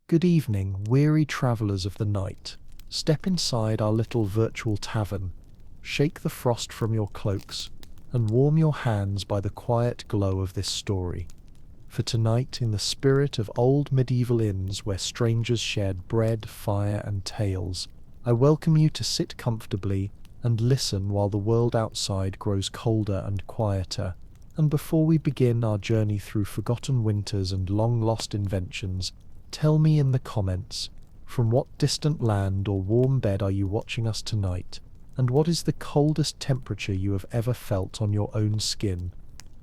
Good evening, weary travellers of the night. Step inside our little virtual tavern, shake the frost from your cloaks, and warm your hands by the quiet glow of this story. For tonight, in the spirit of old medieval inns where strangers shared bread, fire, and tales, I welcome you to sit comfortably and listen while the world outside grows colder and quieter. And before we begin our journey through forgotten winters and long-lost inventions, tell me in the comments, from what distant land or warm bed are you watching us tonight? And what is the coldest temperature you have ever felt on your own skin?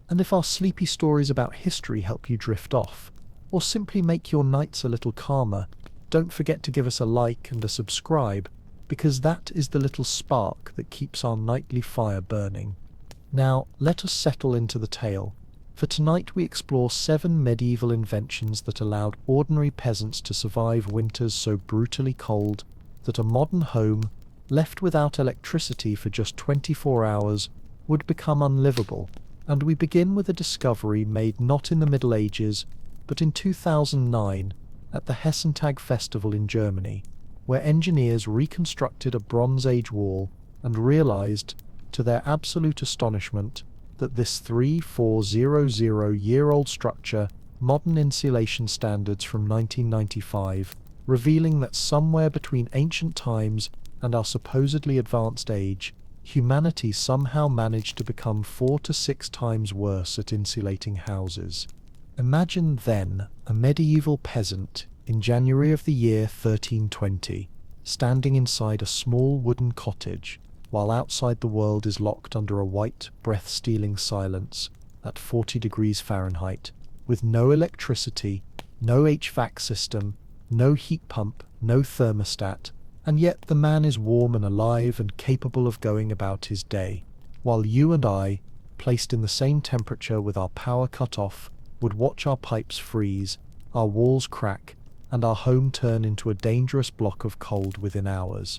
And if our sleepy stories about history help you drift off, or simply make your nights a little calmer, don't forget to give us a like and a subscribe, because that is the little spark that keeps our nightly fire burning. Now, let us settle into the tale. For tonight we explore 7 medieval inventions that allowed ordinary peasants to survive winters so brutally cold that a modern home, left without electricity for just 24 hours, would become unlivable. And we begin with a discovery made not in the Middle Ages, but in 2009 at the Hessentag Festival in Germany, where engineers reconstructed a Bronze Age wall and realized, to their absolute astonishment, that this 3,400-year-old structure, modern insulation standards from 1995, revealing that somewhere between ancient times and our supposedly advanced age, humanity somehow managed to become 4 to 6 times worse at insulating houses. Imagine then a medieval peasant in January of the year 1320, standing inside a small wooden cottage, while outside the world is locked under a white, breath-stealing silence at 40 degrees Fahrenheit, with no electricity, no HVAC system, no heat pump, no thermostat, and yet the man is warm and alive and capable of going about his day, while you and I, placed in the same temperature with our power cut off, would watch our pipes freeze, our walls crack, and our home turn into a dangerous block of cold within hours.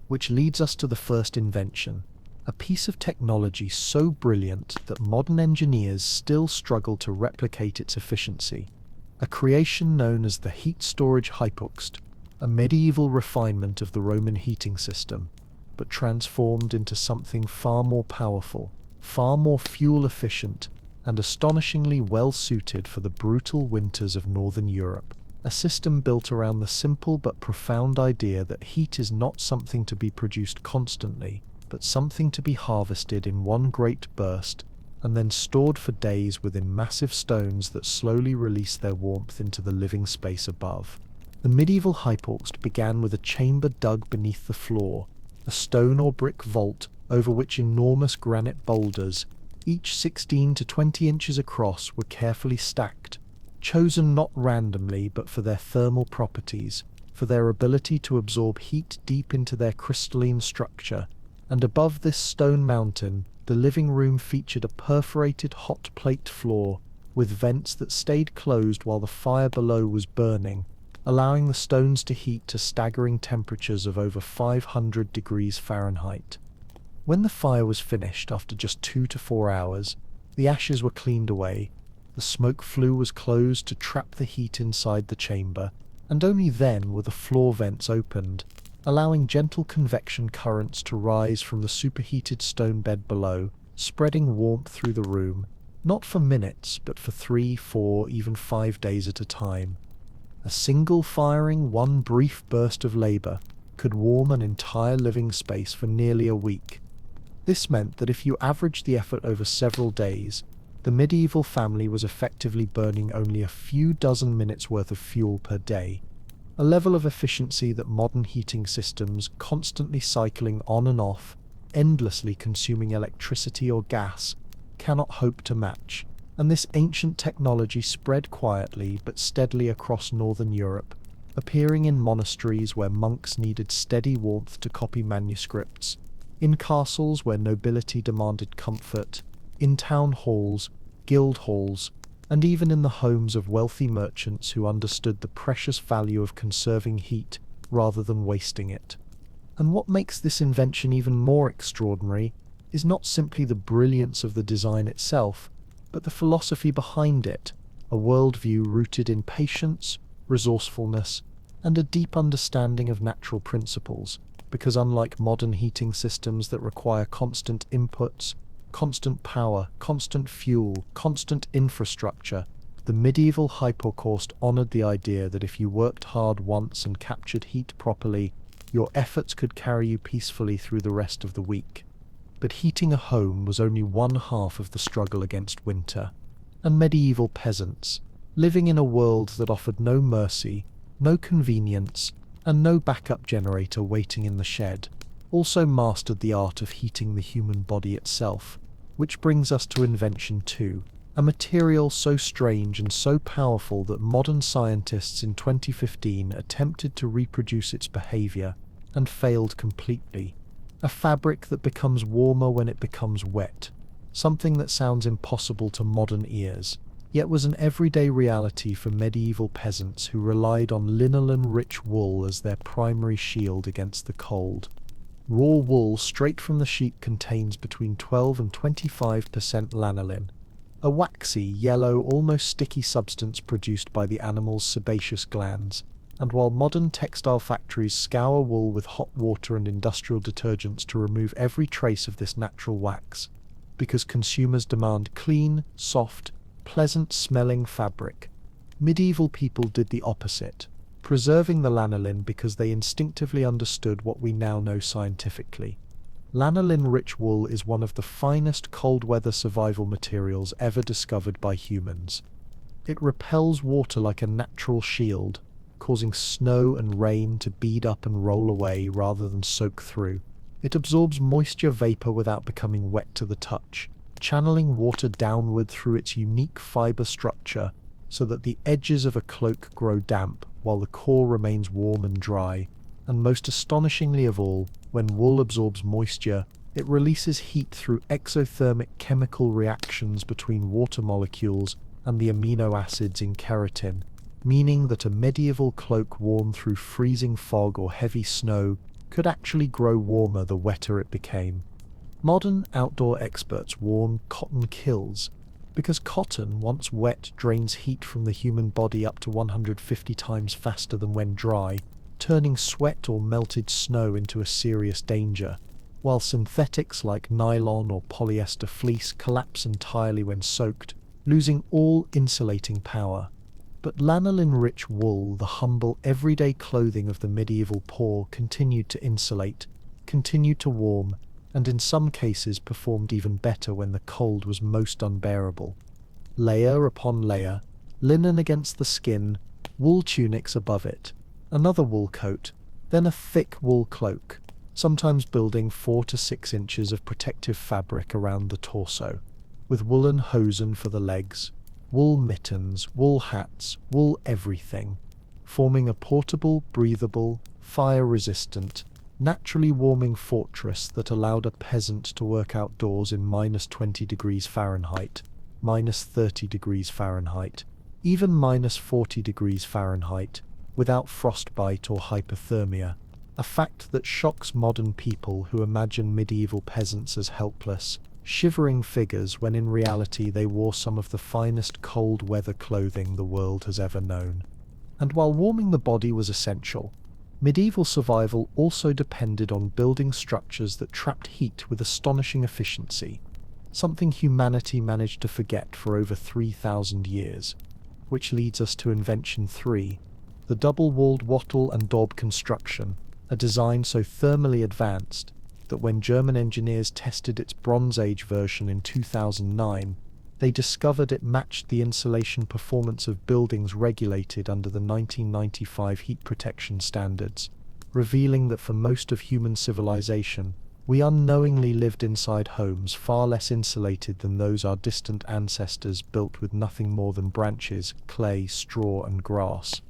Which leads us to the first invention, a piece of technology so brilliant that modern engineers still struggle to replicate its efficiency. A creation known as the heat storage hypoxed, a medieval refinement of the Roman heating system, but transformed into something far more powerful, far more fuel efficient, and astonishingly well suited for the brutal winters of Northern Europe. A system built around the simple but profound idea that heat is not something to be produced constantly, but something to be harvested in one great burst, and then stored for days within massive stones that slowly release their warmth into the living space above. The medieval hypoxed began with a chamber dug beneath the floor, a stone or brick vault over which enormous granite boulders, each 16 to 20 inches across, were carefully stacked, chosen not randomly but for their thermal properties, for their ability to absorb heat deep into their crystalline structure. And above this stone mountain, the living room featured a perforated hot plate floor with vents that stayed closed while the fire below was burning, allowing the stones to heat to staggering temperatures of over 500 degrees Fahrenheit. When the fire was finished after just 2 to 4 hours, the ashes were cleaned away, the smoke flue was closed to trap the heat inside the chamber, and only then were the floor vents opened, allowing gentle convection currents to rise from the superheated stone bed below, spreading warmth through the room, not for minutes, but for 3, 4, even 5 days at a time. A single firing, one brief burst of labor could warm an entire living space for nearly a week. This meant that if you averaged the effort over several days, the medieval family was effectively burning only a few dozen minutes worth of fuel per day, a level of efficiency that modern heating systems, constantly cycling on and off, endlessly consuming electricity or gas, cannot hope to match. And this ancient technology spread quietly but steadily across Northern Europe, appearing in monasteries where monks needed steady warmth to copy manuscripts, in castles where nobility demanded comfort, in town halls, guild halls, and even in the homes of wealthy merchants who understood the precious value of conserving heat rather than wasting it. And what makes this invention even more extraordinary is not simply the brilliance of the design itself, but the philosophy behind it, a worldview rooted in patience, resourcefulness, and a deep understanding of natural principles, because unlike modern heating systems that require constant inputs, constant power, constant fuel, constant infrastructure, the medieval hypocaust honored the idea that if you worked hard once and captured heat properly, your efforts could carry you peacefully through the rest of the week. But heating a home was only one half of the struggle against winter, and medieval peasants, living in a world that offered no mercy, no convenience, and no backup generator waiting in the shed, also mastered the art of heating the human body itself, which brings us to Invention 2, a material so strange and so powerful that modern scientists in 2015 attempted to reproduce its behavior and failed completely. A fabric that becomes warmer when it becomes wet, something that sounds impossible to modern ears, yet was an everyday reality for medieval peasants who relied on lanolin-rich wool as their primary shield against the cold. Raw wool straight from the sheep contains between 12 and 25% lanolin, a waxy, yellow, almost sticky substance produced by the animal's sebaceous glands. And while modern textile factories scour wool with hot water and industrial detergents to remove every trace of this natural wax, because consumers demand clean, soft, pleasant-smelling fabric, medieval people did the opposite, preserving the lanolin because they instinctively understood what we now know scientifically. Lanolin-rich wool is one of the finest cold-weather survival materials ever discovered by humans. It repels water like a natural shield, causing snow and rain to bead up and roll away rather than soak through. It absorbs moisture vapor without becoming wet to the touch, channeling water downward through its unique fiber structure so that the edges of a cloak grow damp while the core remains warm and dry. And most astonishingly of all, when wool absorbs moisture, it releases heat through exothermic chemical reactions between water molecules and the amino acids in keratin, meaning that a medieval cloak worn through freezing fog or heavy snow could actually grow warmer the wetter it became. Modern outdoor experts warn cotton kills, because cotton, once wet, drains heat from the human body up to 150 times faster than when dry, turning sweat or melted snow into a serious danger, while synthetics like nylon or polyester fleece collapse entirely when soaked, losing all insulating power. But lanolin-rich wool, the humble, everyday clothing of the medieval poor, continued to insulate, continued to warm, and in some cases performed even better when the cold was most unbearable. Layer upon layer, linen against the skin, wool tunics above it, another wool coat, then a thick wool cloak, sometimes building 4 to 6 inches of protective fabric around the torso, with woolen hosen for the legs, wool mittens, wool hats, wool everything, forming a portable, breathable, fire-resistant, naturally warming fortress that allowed a peasant to work outdoors in -20 degrees Fahrenheit, -30 degrees Fahrenheit, even -40 degrees Fahrenheit, without frostbite or hypothermia, a fact that shocks modern people who imagine medieval peasants as helpless, shivering figures when in reality they wore some of the finest cold-weather clothing the world has ever known. And while warming the body was essential, medieval survival also depended on building structures that trapped heat with astonishing efficiency, something humanity managed to forget for over 3,000 years, which leads us to Invention 3, the double-walled wattle and daub construction, a design so thermally advanced that when German engineers tested its Bronze Age version in 2009, they discovered it matched the insulation performance of buildings regulated under the 1995 heat protection standards, revealing that for most of human civilization, we unknowingly lived inside homes far less insulated than those our distant ancestors built with nothing more than branches, clay, straw, and grass.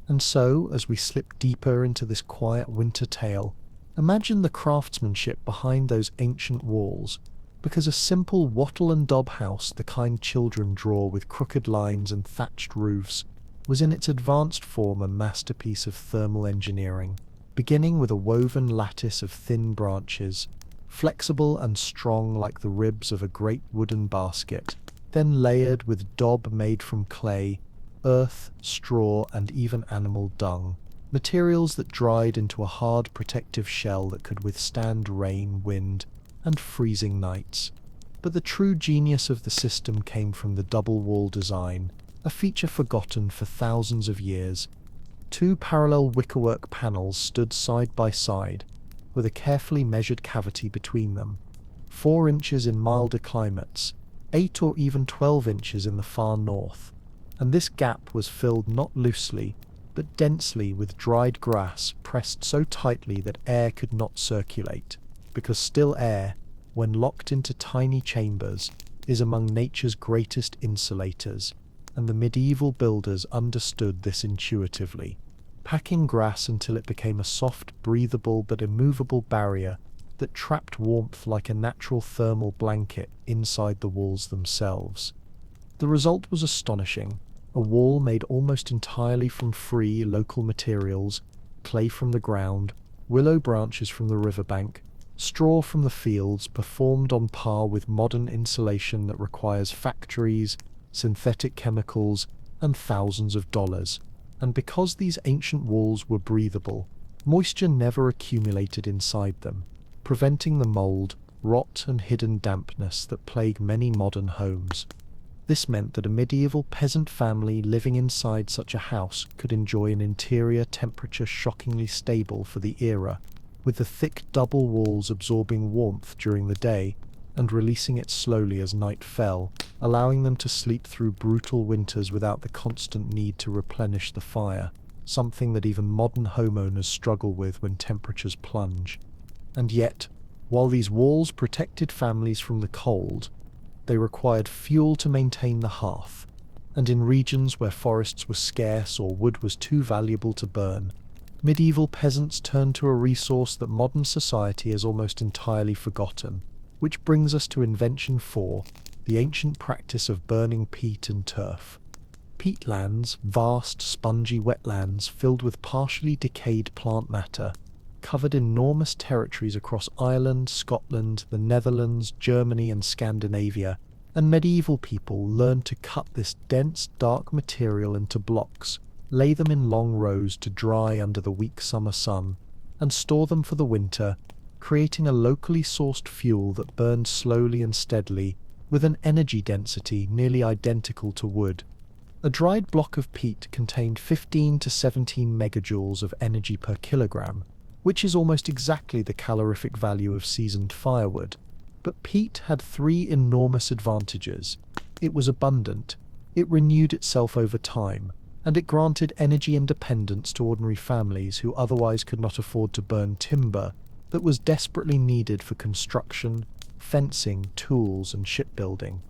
And so, as we slip deeper into this quiet winter tale, imagine the craftsmanship behind those ancient walls, because a simple wattle and daub house, the kind children draw with crooked lines and thatched roofs, was in its advanced form a masterpiece of thermal engineering, beginning with a woven lattice of thin branches, flexible and strong like the ribs of a great wooden basket, then layered with daub made from clay, earth, straw, and even animal dung, materials that dried into a hard protective shell that could withstand rain, wind, and freezing nights. But the true genius of the system came from the double wall design, a feature forgotten for thousands of years. Two parallel wickerwork panels stood side by side, with a carefully measured cavity between them, 4 inches in milder climates, 8 or even 12 inches in the far north, and this gap was filled not loosely, but densely with dried grass pressed so tightly that air could not circulate, because still air, when locked into tiny chambers, is among nature's greatest insulators, and the medieval builders understood this intuitively, packing grass until it became a soft, breathable but immovable barrier that trapped warmth like a natural thermal blanket inside the walls themselves. The result was astonishing, a wall made almost entirely from free, local materials, clay from the ground, willow branches from the riverbank, straw from the fields, performed on par with modern insulation that requires factories, synthetic chemicals, and thousands of dollars. And because these ancient walls were breathable, moisture never accumulated inside them, preventing the mold, rot, and hidden dampness that plague many modern homes. This meant that a medieval peasant family living inside such a house could enjoy an interior temperature shockingly stable for the era, with the thick double walls absorbing warmth during the day and releasing it slowly as night fell, allowing them to sleep through brutal winters without the constant need to replenish the fire, something that even modern homeowners struggle with when temperatures plunge. And yet, while these walls protected families from the cold, they required fuel to maintain the hearth, and in regions where forests were scarce or wood was too valuable to burn, medieval peasants turned to a resource that modern society has almost entirely forgotten, which brings us to Invention 4, the ancient practice of burning peat and turf. Peatlands, vast, spongy wetlands filled with partially decayed plant matter, covered enormous territories across Ireland, Scotland, the Netherlands, Germany, and Scandinavia, and medieval people learned to cut this dense, dark material into blocks, lay them in long rows to dry under the weak summer sun, and store them for the winter, creating a locally sourced fuel that burned slowly and steadily, with an energy density nearly identical to wood. A dried block of peat contained 15 to 17 megajoules of energy per kilogram, which is almost exactly the calorific value of seasoned firewood. But peat had 3 enormous advantages. It was abundant, it renewed itself over time, and it granted energy independence to ordinary families who otherwise could not afford to burn timber that was desperately needed for construction, fencing, tools, and shipbuilding.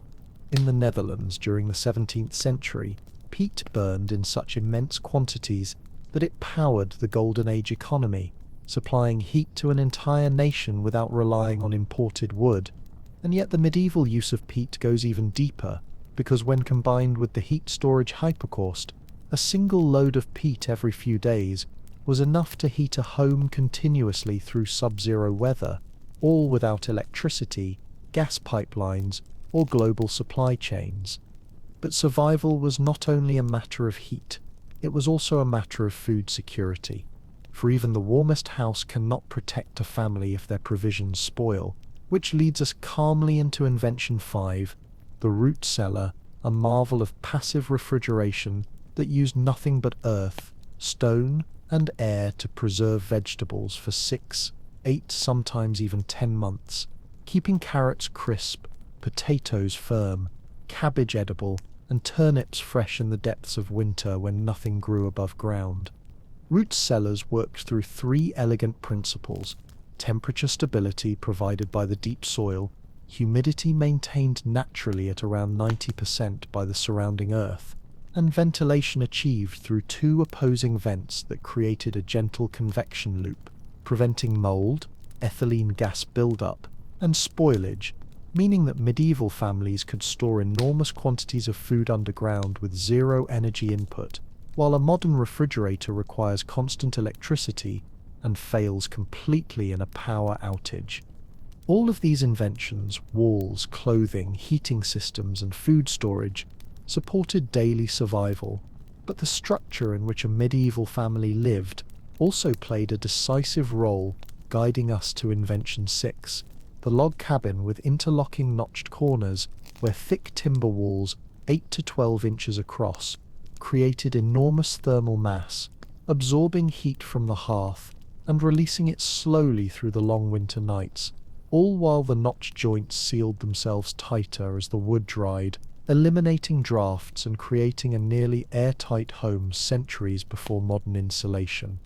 In the Netherlands during the 17th century, peat burned in such immense quantities that it powered the Golden Age economy, supplying heat to an entire nation without relying on imported wood. And yet the medieval use of peat goes even deeper, because when combined with the heat storage hypocaust, a single load of peat every few days was enough to heat a home continuously through sub-zero weather, all without electricity, gas pipelines, or global supply chains. But survival was not only a matter of heat, it was also a matter of food security. For even the warmest house cannot protect a family if their provisions spoil, which leads us calmly into Invention 5, the root cellar, a marvel of passive refrigeration that used nothing but earth, stone, and air to preserve vegetables for 6, 8, sometimes even 10 months, keeping carrots crisp, potatoes firm, cabbage edible, and turnips fresh in the depths of winter when nothing grew above ground. Root cellars worked through 3 elegant principles: temperature stability provided by the deep soil, humidity maintained naturally at around 90% by the surrounding earth, and ventilation achieved through 2 opposing vents that created a gentle convection loop, preventing mold, ethylene gas buildup, and spoilage, meaning that medieval families could store enormous quantities of food underground with zero energy input, while a modern refrigerator requires constant electricity and fails completely in a power outage. All of these inventions, walls, clothing, heating systems, and food storage, supported daily survival, But the structure in which a medieval family lived also played a decisive role, guiding us to Invention 6, the log cabin with interlocking notched corners where thick timber walls, 8 to 12 inches across, created enormous thermal mass, absorbing heat from the hearth and releasing it slowly through the long winter nights, all while the notched joints sealed themselves tighter as the wood dried, eliminating drafts and creating a nearly airtight home centuries before modern insulation.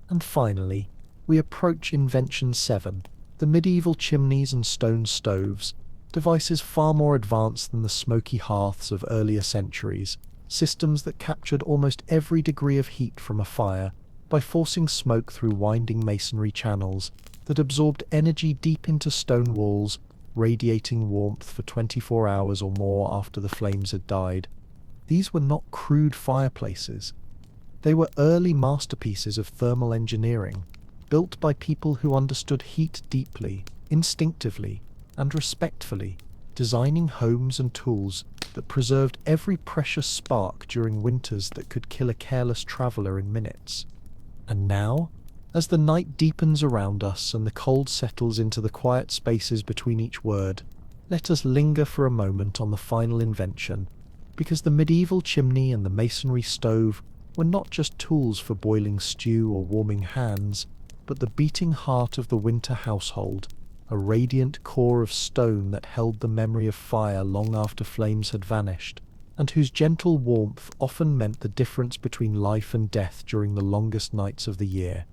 And finally, we approach Invention 7, the medieval chimneys and stone stoves, devices far more advanced than the smoky hearths of earlier centuries, systems that captured almost every degree of heat from a fire by forcing smoke through winding masonry channels that absorbed energy deep into stone walls, radiating warmth for 24 hours or more after the flames had died. These were not crude fireplaces. They were early masterpieces of thermal engineering, built by people who understood heat deeply, instinctively, and respectfully, designing homes and tools that preserved every precious spark during winters that could kill a careless traveler in minutes. And now, as the night deepens around us and the cold settles into the quiet spaces between each word, let us linger for a moment on the final invention, because the medieval chimney and the masonry stove were not just tools for boiling stew or warming hands, but the beating heart of the winter household, a radiant core of stone that held the memory of fire long after flames had vanished, and whose gentle warmth often meant the difference between life and death during the longest nights of the year.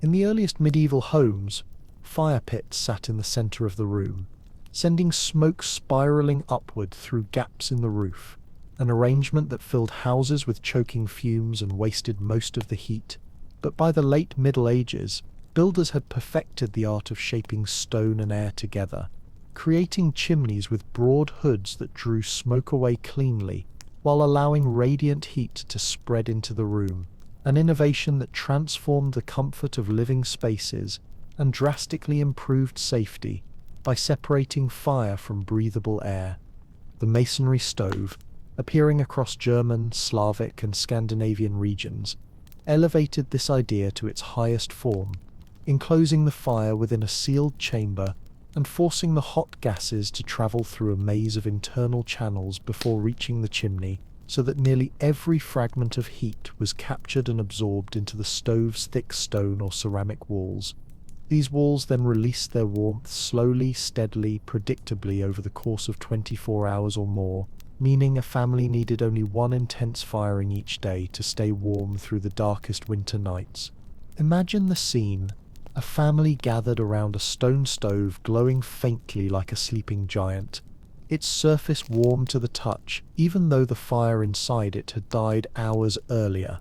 In the earliest medieval homes, fire pits sat in the center of the room, sending smoke spiraling upward through gaps in the roof, an arrangement that filled houses with choking fumes and wasted most of the heat. But by the late Middle Ages, builders had perfected the art of shaping stone and air together, creating chimneys with broad hoods that drew smoke away cleanly, while allowing radiant heat to spread into the room, an innovation that transformed the comfort of living spaces and drastically improved safety by separating fire from breathable air. The masonry stove, appearing across German, Slavic, and Scandinavian regions, elevated this idea to its highest form, enclosing the fire within a sealed chamber and forcing the hot gases to travel through a maze of internal channels before reaching the chimney, so that nearly every fragment of heat was captured and absorbed into the stove's thick stone or ceramic walls. These walls then released their warmth slowly, steadily, predictably over the course of 24 hours or more, meaning a family needed only one intense firing each day to stay warm through the darkest winter nights. Imagine the scene: a family gathered around a stone stove glowing faintly like a sleeping giant, its surface warm to the touch, even though the fire inside it had died hours earlier.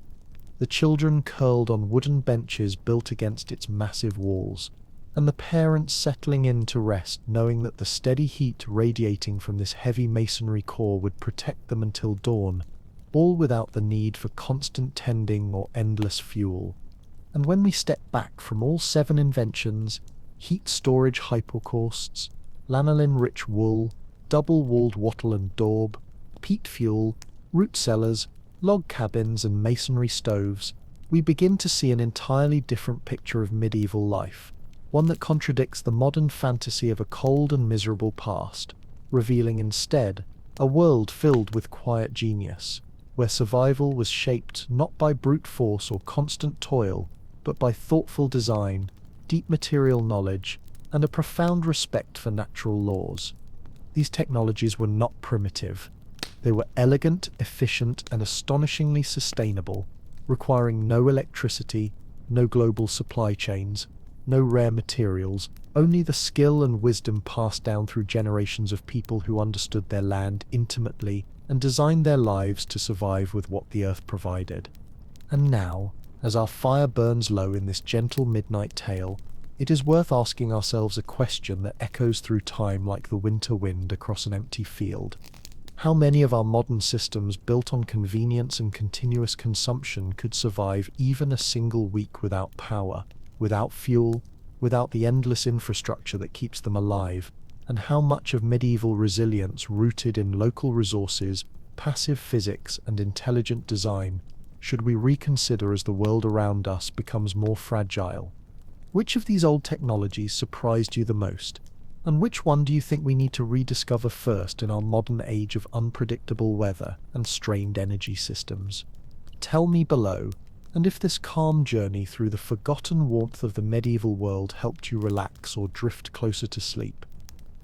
The children curled on wooden benches built against its massive walls, and the parents settling in to rest, knowing that the steady heat radiating from this heavy masonry core would protect them until dawn, all without the need for constant tending or endless fuel. And when we step back from all 7 inventions, heat storage hypocausts, lanolin-rich wool, double-walled wattle and daub, peat fuel, root cellars, log cabins and masonry stoves, we begin to see an entirely different picture of medieval life, one that contradicts the modern fantasy of a cold and miserable past, revealing instead a world filled with quiet genius, where survival was shaped not by brute force or constant toil, but by thoughtful design, deep material knowledge, and a profound respect for natural laws. These technologies were not primitive. They were elegant, efficient, and astonishingly sustainable, requiring no electricity, no global supply chains, no rare materials, only the skill and wisdom passed down through generations of people who understood their land intimately and designed their lives to survive with what the earth provided. And now, as our fire burns low in this gentle midnight tale, it is worth asking ourselves a question that echoes through time like the winter wind across an empty field. How many of our modern systems built on convenience and continuous consumption could survive even a single week without power, without fuel, without the endless infrastructure that keeps them alive? And how much of medieval resilience rooted in local resources, passive physics, and intelligent design should we reconsider as the world around us becomes more fragile? Which of these old technologies surprised you the most? And which one do you think we need to rediscover first in our modern age of unpredictable weather and strained energy systems? Tell me below, and if this calm journey through the forgotten warmth of the medieval world helped you relax or drift closer to sleep.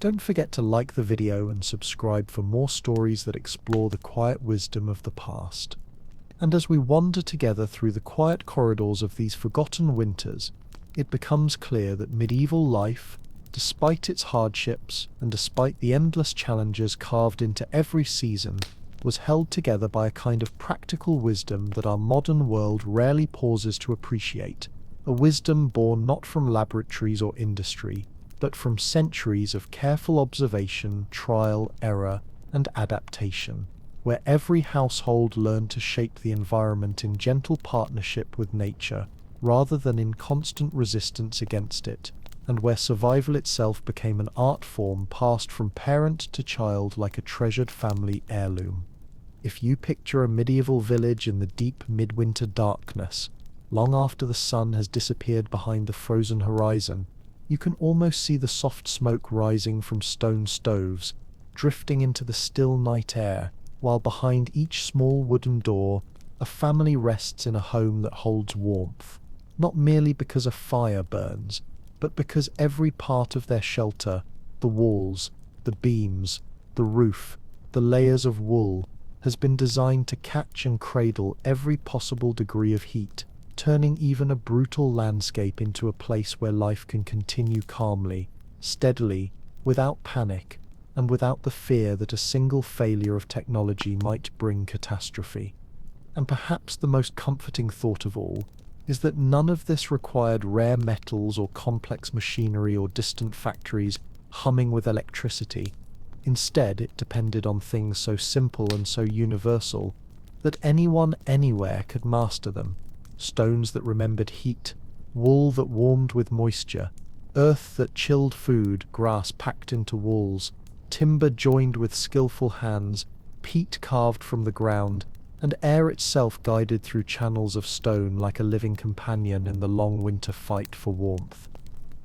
Don't forget to like the video and subscribe for more stories that explore the quiet wisdom of the past. And as we wander together through the quiet corridors of these forgotten winters, it becomes clear that medieval life, despite its hardships and despite the endless challenges carved into every season, was held together by a kind of practical wisdom that our modern world rarely pauses to appreciate, a wisdom born not from laboratories or industry, but from centuries of careful observation, trial, error, and adaptation, where every household learned to shape the environment in gentle partnership with nature, rather than in constant resistance against it, and where survival itself became an art form passed from parent to child like a treasured family heirloom. If you picture a medieval village in the deep midwinter darkness, long after the sun has disappeared behind the frozen horizon, you can almost see the soft smoke rising from stone stoves, drifting into the still night air, while behind each small wooden door, a family rests in a home that holds warmth, not merely because a fire burns, but because every part of their shelter, the walls, the beams, the roof, the layers of wool, has been designed to catch and cradle every possible degree of heat, turning even a brutal landscape into a place where life can continue calmly, steadily, without panic, and without the fear that a single failure of technology might bring catastrophe. And perhaps the most comforting thought of all is that none of this required rare metals or complex machinery or distant factories humming with electricity. Instead, it depended on things so simple and so universal that anyone anywhere could master them. Stones that remembered heat, wool that warmed with moisture, earth that chilled food, grass packed into walls, timber joined with skillful hands, peat carved from the ground, and air itself guided through channels of stone like a living companion in the long winter fight for warmth.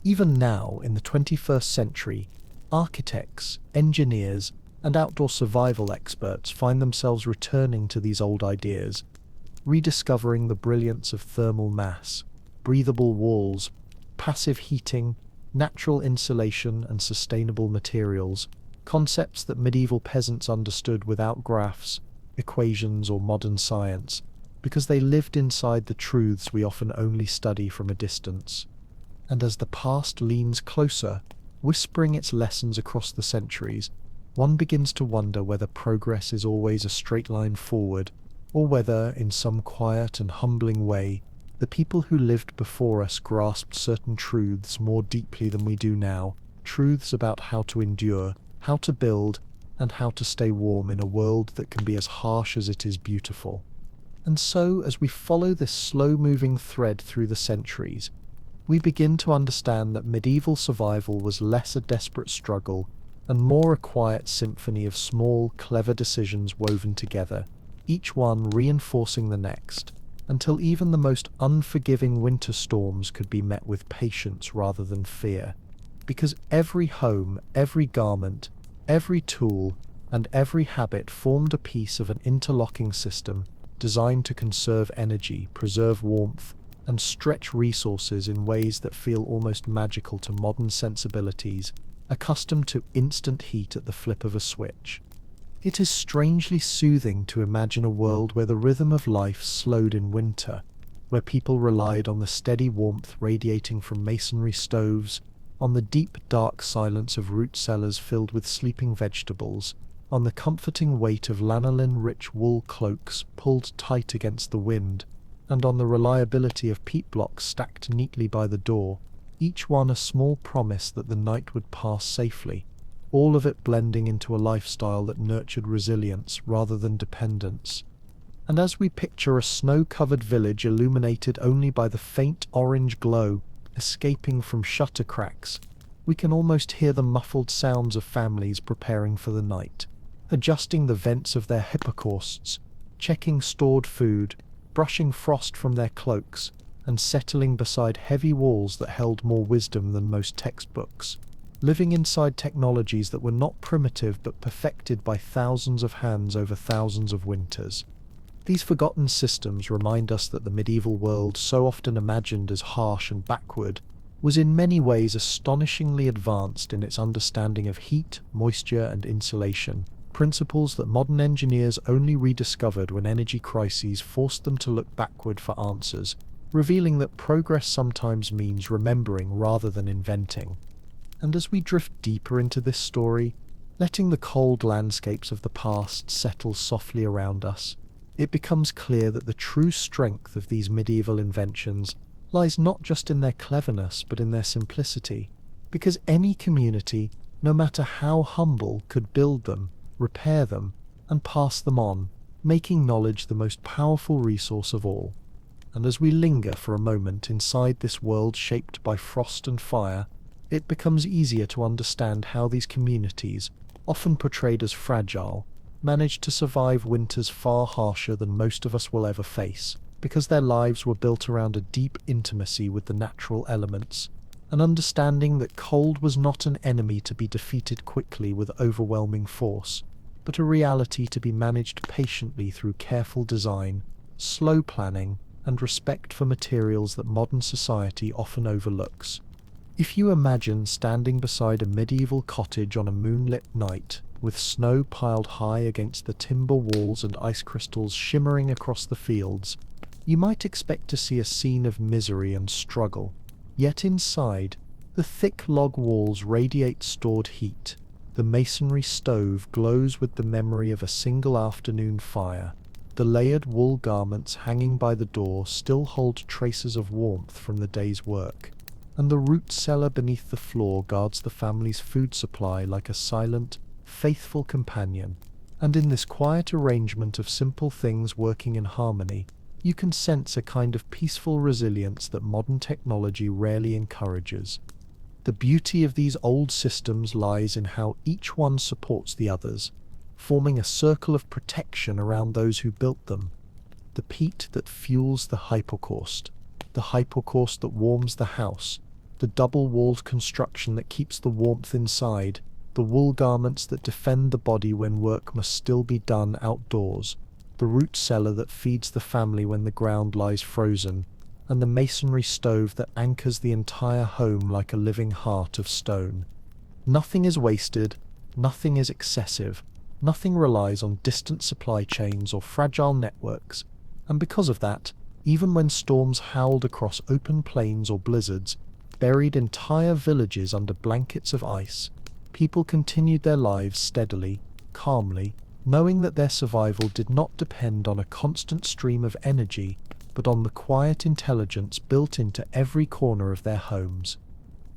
Even now, in the 21st century, architects, engineers, and outdoor survival experts find themselves returning to these old ideas, rediscovering the brilliance of thermal mass, breathable walls, passive heating, natural insulation, and sustainable materials, concepts that medieval peasants understood without graphs, equations, or modern science, because they lived inside the truths we often only study from a distance. And as the past leans closer, whispering its lessons across the centuries, one begins to wonder whether progress is always a straight line forward, or whether, in some quiet and humbling way, the people who lived before us grasped certain truths more deeply than we do now, truths about how to endure, how to build, and how to stay warm in a world that can be as harsh as it is beautiful. And so, as we follow this slow-moving thread through the centuries, we begin to understand that medieval survival was less a desperate struggle and more a quiet symphony of small, clever decisions woven together, each one reinforcing the next, until even the most unforgiving winter storms could be met with patience rather than fear. Because every home, every garment, every tool, and every habit formed a piece of an interlocking system designed to conserve energy, preserve warmth, and stretch resources in ways that feel almost magical to modern sensibilities, accustomed to instant heat at the flip of a switch. It is strangely soothing to imagine a world where the rhythm of life slowed in winter, where people relied on the steady warmth radiating from masonry stoves, on the deep, dark silence of root cellars filled with sleeping vegetables, on the comforting weight of lanolin-rich wool cloaks pulled tight against the wind, and on the reliability of peat blocks stacked neatly by the door, each one a small promise that the night would pass safely, all of it blending into a lifestyle that nurtured resilience rather than dependence. And as we picture a snow-covered village illuminated only by the faint orange glow escaping from shutter cracks, we can almost hear the muffled sounds of families preparing for the night, adjusting the vents of their hypocausts, checking stored food, brushing frost from their cloaks, and settling beside heavy walls that held more wisdom than most textbooks, living inside technologies that were not primitive but perfected by thousands of hands over thousands of winters. These forgotten systems remind us that the medieval world, so often imagined as harsh and backward, was in many ways astonishingly advanced in its understanding of heat, moisture, and insulation, principles that modern engineers only rediscovered when energy crises forced them to look backward for answers, revealing that progress sometimes means remembering rather than inventing. And as we drift deeper into this story, letting the cold landscapes of the past settle softly around us, it becomes clear that the true strength of these medieval inventions lies not just in their cleverness but in their simplicity, because any community, no matter how humble, could build them, repair them, and pass them on, making knowledge the most powerful resource of all. And as we linger for a moment inside this world shaped by frost and fire, it becomes easier to understand how these communities, often portrayed as fragile, managed to survive winters far harsher than most of us will ever face, because their lives were built around a deep intimacy with the natural elements, an understanding that cold was not an enemy to be defeated quickly with overwhelming force, but a reality to be managed patiently through careful design, slow planning, and respect for materials that modern society often overlooks. If you imagine standing beside a medieval cottage on a moonlit night, with snow piled high against the timber walls and ice crystals shimmering across the fields, you might expect to see a scene of misery and struggle. Yet inside, the thick log walls radiate stored heat, the masonry stove glows with the memory of a single afternoon fire, the layered wool garments hanging by the door still hold traces of warmth from the day's work, and the root cellar beneath the floor guards the family's food supply like a silent, faithful companion. And in this quiet arrangement of simple things working in harmony, you can sense a kind of peaceful resilience that modern technology rarely encourages. The beauty of these old systems lies in how each one supports the others, forming a circle of protection around those who built them. The peat that fuels the hypocaust, the hypocaust that warms the house, the double-walled construction that keeps the warmth inside, the wool garments that defend the body when work must still be done outdoors, the root cellar that feeds the family when the ground lies frozen, and the masonry stove that anchors the entire home like a living heart of stone. Nothing is wasted, nothing is excessive, nothing relies on distant supply chains or fragile networks, and because of that, even when storms howled across open plains or blizzards, buried entire villages under blankets of ice, people continued their lives steadily, calmly, knowing that their survival did not depend on a constant stream of energy, but on the quiet intelligence built into every corner of their homes.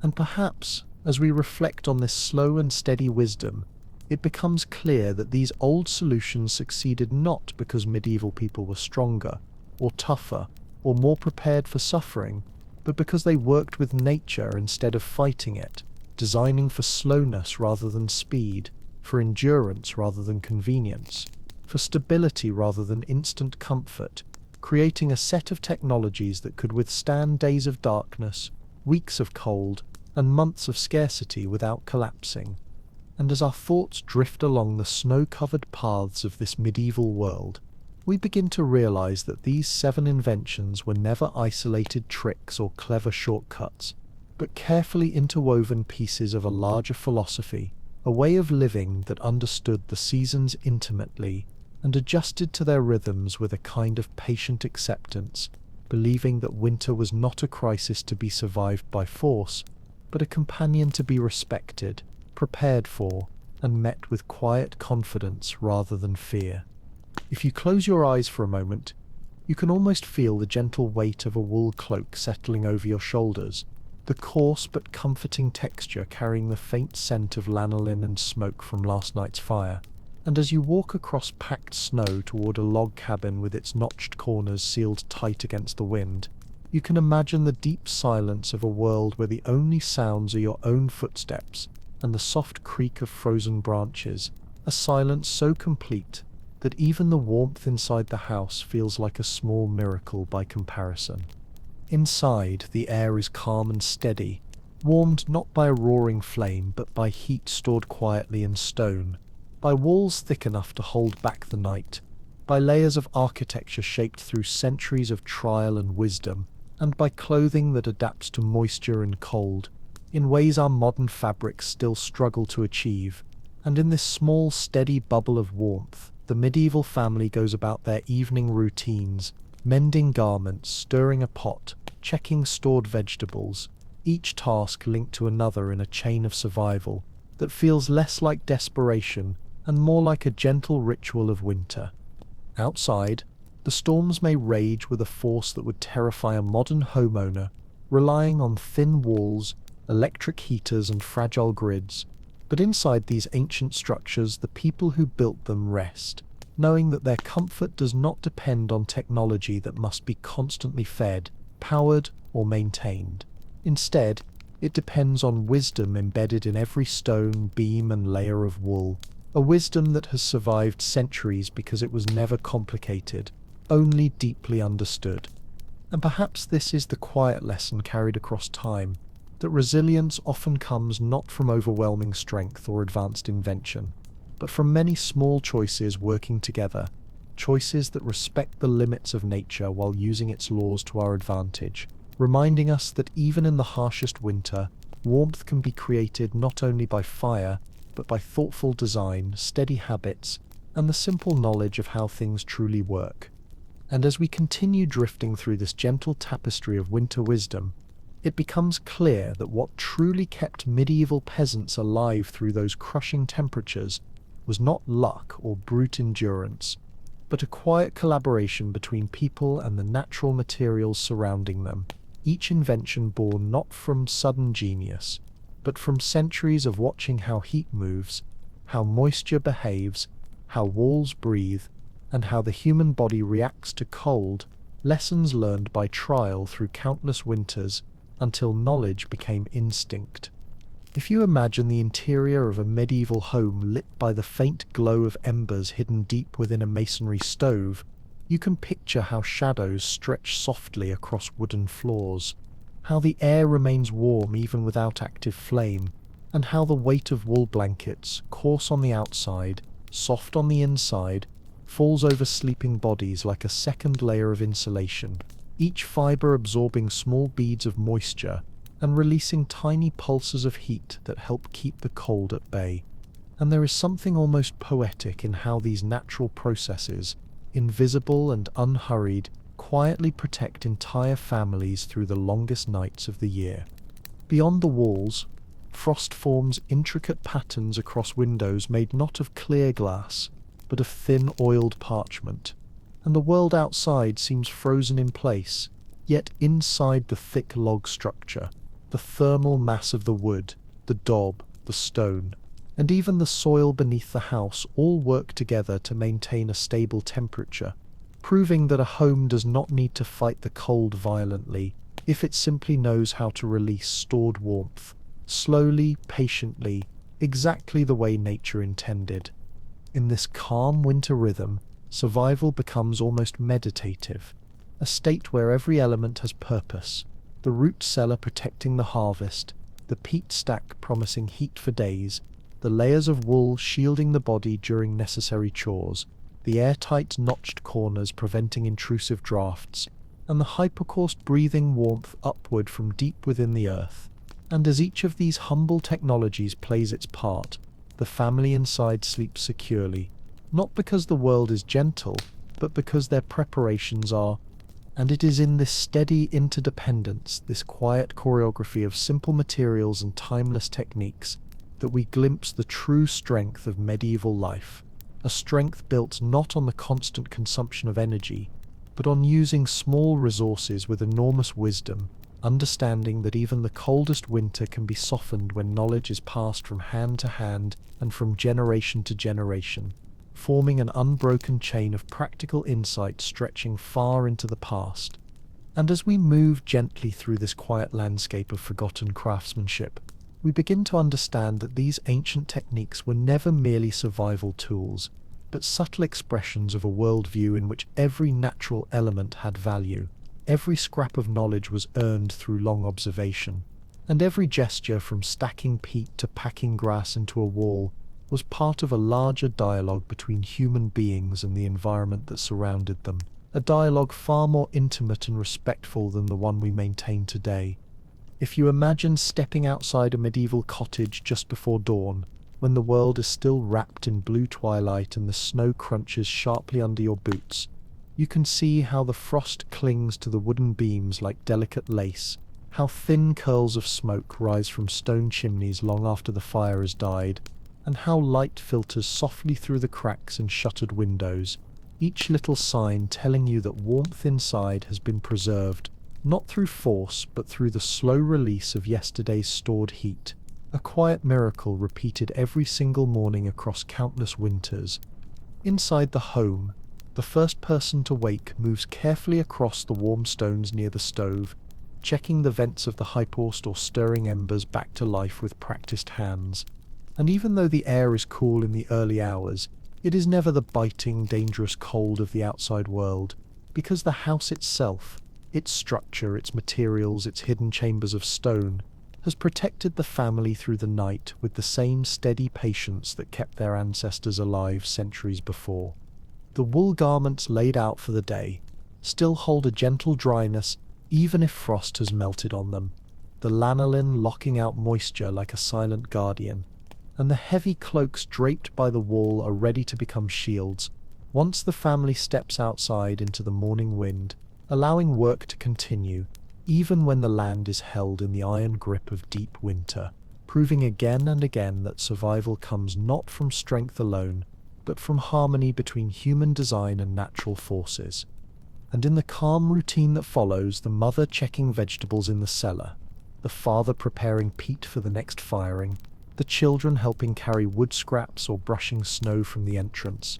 And perhaps, as we reflect on this slow and steady wisdom, it becomes clear that these old solutions succeeded not because medieval people were stronger, or tougher, or more prepared for suffering, but because they worked with nature instead of fighting it, designing for slowness rather than speed, for endurance rather than convenience, for stability rather than instant comfort, creating a set of technologies that could withstand days of darkness, weeks of cold, and months of scarcity without collapsing. And as our thoughts drift along the snow-covered paths of this medieval world, we begin to realize that these 7 inventions were never isolated tricks or clever shortcuts, but carefully interwoven pieces of a larger philosophy, a way of living that understood the seasons intimately and adjusted to their rhythms with a kind of patient acceptance, believing that winter was not a crisis to be survived by force, but a companion to be respected, prepared for, and met with quiet confidence rather than fear. If you close your eyes for a moment, you can almost feel the gentle weight of a wool cloak settling over your shoulders, the coarse but comforting texture carrying the faint scent of lanolin and smoke from last night's fire. And as you walk across packed snow toward a log cabin with its notched corners sealed tight against the wind, you can imagine the deep silence of a world where the only sounds are your own footsteps and the soft creak of frozen branches, a silence so complete that even the warmth inside the house feels like a small miracle by comparison. Inside, the air is calm and steady, warmed not by a roaring flame but by heat stored quietly in stone, by walls thick enough to hold back the night, by layers of architecture shaped through centuries of trial and wisdom, and by clothing that adapts to moisture and cold, in ways our modern fabrics still struggle to achieve. And in this small, steady bubble of warmth, the medieval family goes about their evening routines, mending garments, stirring a pot, checking stored vegetables, each task linked to another in a chain of survival that feels less like desperation and more like a gentle ritual of winter. Outside, the storms may rage with a force that would terrify a modern homeowner, relying on thin walls, electric heaters, and fragile grids. But inside these ancient structures, the people who built them rest, knowing that their comfort does not depend on technology that must be constantly fed, powered, or maintained. Instead, it depends on wisdom embedded in every stone, beam, and layer of wool, a wisdom that has survived centuries because it was never complicated, only deeply understood. And perhaps this is the quiet lesson carried across time, that resilience often comes not from overwhelming strength or advanced invention, but from many small choices working together, choices that respect the limits of nature while using its laws to our advantage, reminding us that even in the harshest winter, warmth can be created not only by fire, but by thoughtful design, steady habits, and the simple knowledge of how things truly work. And as we continue drifting through this gentle tapestry of winter wisdom, it becomes clear that what truly kept medieval peasants alive through those crushing temperatures was not luck or brute endurance, but a quiet collaboration between people and the natural materials surrounding them, each invention born not from sudden genius, but from centuries of watching how heat moves, how moisture behaves, how walls breathe, and how the human body reacts to cold, lessons learned by trial through countless winters until knowledge became instinct. If you imagine the interior of a medieval home lit by the faint glow of embers hidden deep within a masonry stove, you can picture how shadows stretch softly across wooden floors, how the air remains warm even without active flame, and how the weight of wool blankets, coarse on the outside, soft on the inside, falls over sleeping bodies like a second layer of insulation, each fiber absorbing small beads of moisture and releasing tiny pulses of heat that help keep the cold at bay. And there is something almost poetic in how these natural processes, invisible and unhurried, quietly protect entire families through the longest nights of the year. Beyond the walls, frost forms intricate patterns across windows made not of clear glass, but of thin oiled parchment, and the world outside seems frozen in place, yet inside the thick log structure, the thermal mass of the wood, the daub, the stone, and even the soil beneath the house all work together to maintain a stable temperature, proving that a home does not need to fight the cold violently if it simply knows how to release stored warmth, slowly, patiently, exactly the way nature intended. In this calm winter rhythm, survival becomes almost meditative, a state where every element has purpose, the root cellar protecting the harvest, the peat stack promising heat for days, the layers of wool shielding the body during necessary chores, the airtight notched corners preventing intrusive drafts, and the hypercaust breathing warmth upward from deep within the earth. And as each of these humble technologies plays its part, the family inside sleeps securely, not because the world is gentle, but because their preparations are. And it is in this steady interdependence, this quiet choreography of simple materials and timeless techniques, that we glimpse the true strength of medieval life, a strength built not on the constant consumption of energy, but on using small resources with enormous wisdom, understanding that even the coldest winter can be softened when knowledge is passed from hand to hand and from generation to generation, forming an unbroken chain of practical insight stretching far into the past. And as we move gently through this quiet landscape of forgotten craftsmanship, we begin to understand that these ancient techniques were never merely survival tools, but subtle expressions of a worldview in which every natural element had value. Every scrap of knowledge was earned through long observation, and every gesture, from stacking peat to packing grass into a wall, was part of a larger dialogue between human beings and the environment that surrounded them, a dialogue far more intimate and respectful than the one we maintain today. If you imagine stepping outside a medieval cottage just before dawn, when the world is still wrapped in blue twilight and the snow crunches sharply under your boots, you can see how the frost clings to the wooden beams like delicate lace, how thin curls of smoke rise from stone chimneys long after the fire has died, and how light filters softly through the cracks in shuttered windows, each little sign telling you that warmth inside has been preserved, not through force but through the slow release of yesterday's stored heat, a quiet miracle repeated every single morning across countless winters. Inside the home, the first person to wake moves carefully across the warm stones near the stove, checking the vents of the hypost or stirring embers back to life with practiced hands. And even though the air is cool in the early hours, it is never the biting, dangerous cold of the outside world, because the house itself, its structure, its materials, its hidden chambers of stone, has protected the family through the night with the same steady patience that kept their ancestors alive centuries before. The wool garments laid out for the day still hold a gentle dryness even if frost has melted on them, the lanolin locking out moisture like a silent guardian, and the heavy cloaks draped by the wall are ready to become shields once the family steps outside into the morning wind, allowing work to continue, even when the land is held in the iron grip of deep winter, proving again and again that survival comes not from strength alone, but from harmony between human design and natural forces. And in the calm routine that follows, the mother checking vegetables in the cellar, the father preparing peat for the next firing, the children helping carry wood scraps or brushing snow from the entrance,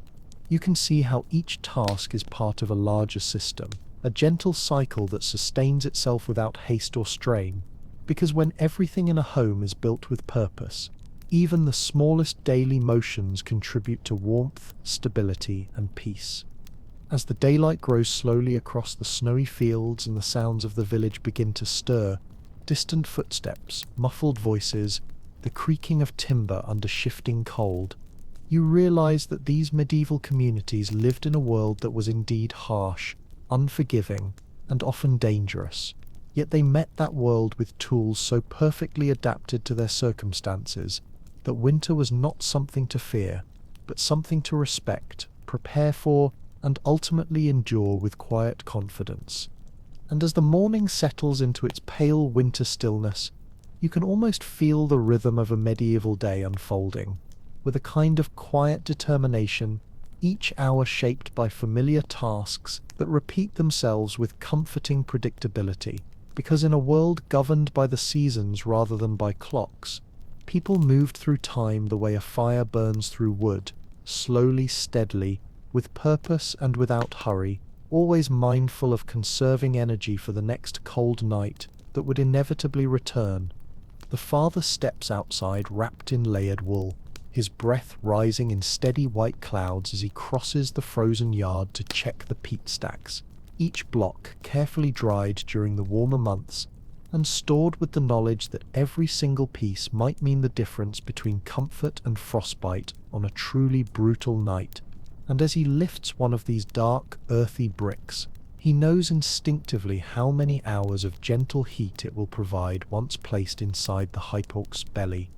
you can see how each task is part of a larger system, a gentle cycle that sustains itself without haste or strain, because when everything in a home is built with purpose, even the smallest daily motions contribute to warmth, stability, and peace. As the daylight grows slowly across the snowy fields and the sounds of the village begin to stir, distant footsteps, muffled voices, the creaking of timber under shifting cold, you realize that these medieval communities lived in a world that was indeed harsh, unforgiving, and often dangerous. Yet they met that world with tools so perfectly adapted to their circumstances that winter was not something to fear, but something to respect, prepare for, and ultimately endure with quiet confidence. And as the morning settles into its pale winter stillness, you can almost feel the rhythm of a medieval day unfolding, with a kind of quiet determination, each hour shaped by familiar tasks that repeat themselves with comforting predictability, because in a world governed by the seasons rather than by clocks, people moved through time the way a fire burns through wood, slowly, steadily, with purpose and without hurry, always mindful of conserving energy for the next cold night that would inevitably return. The father steps outside wrapped in layered wool, his breath rising in steady white clouds as he crosses the frozen yard to check the peat stacks, each block carefully dried during the warmer months and stored with the knowledge that every single piece might mean the difference between comfort and frostbite on a truly brutal night. And as he lifts one of these dark, earthy bricks, he knows instinctively how many hours of gentle heat it will provide once placed inside the hypox's belly.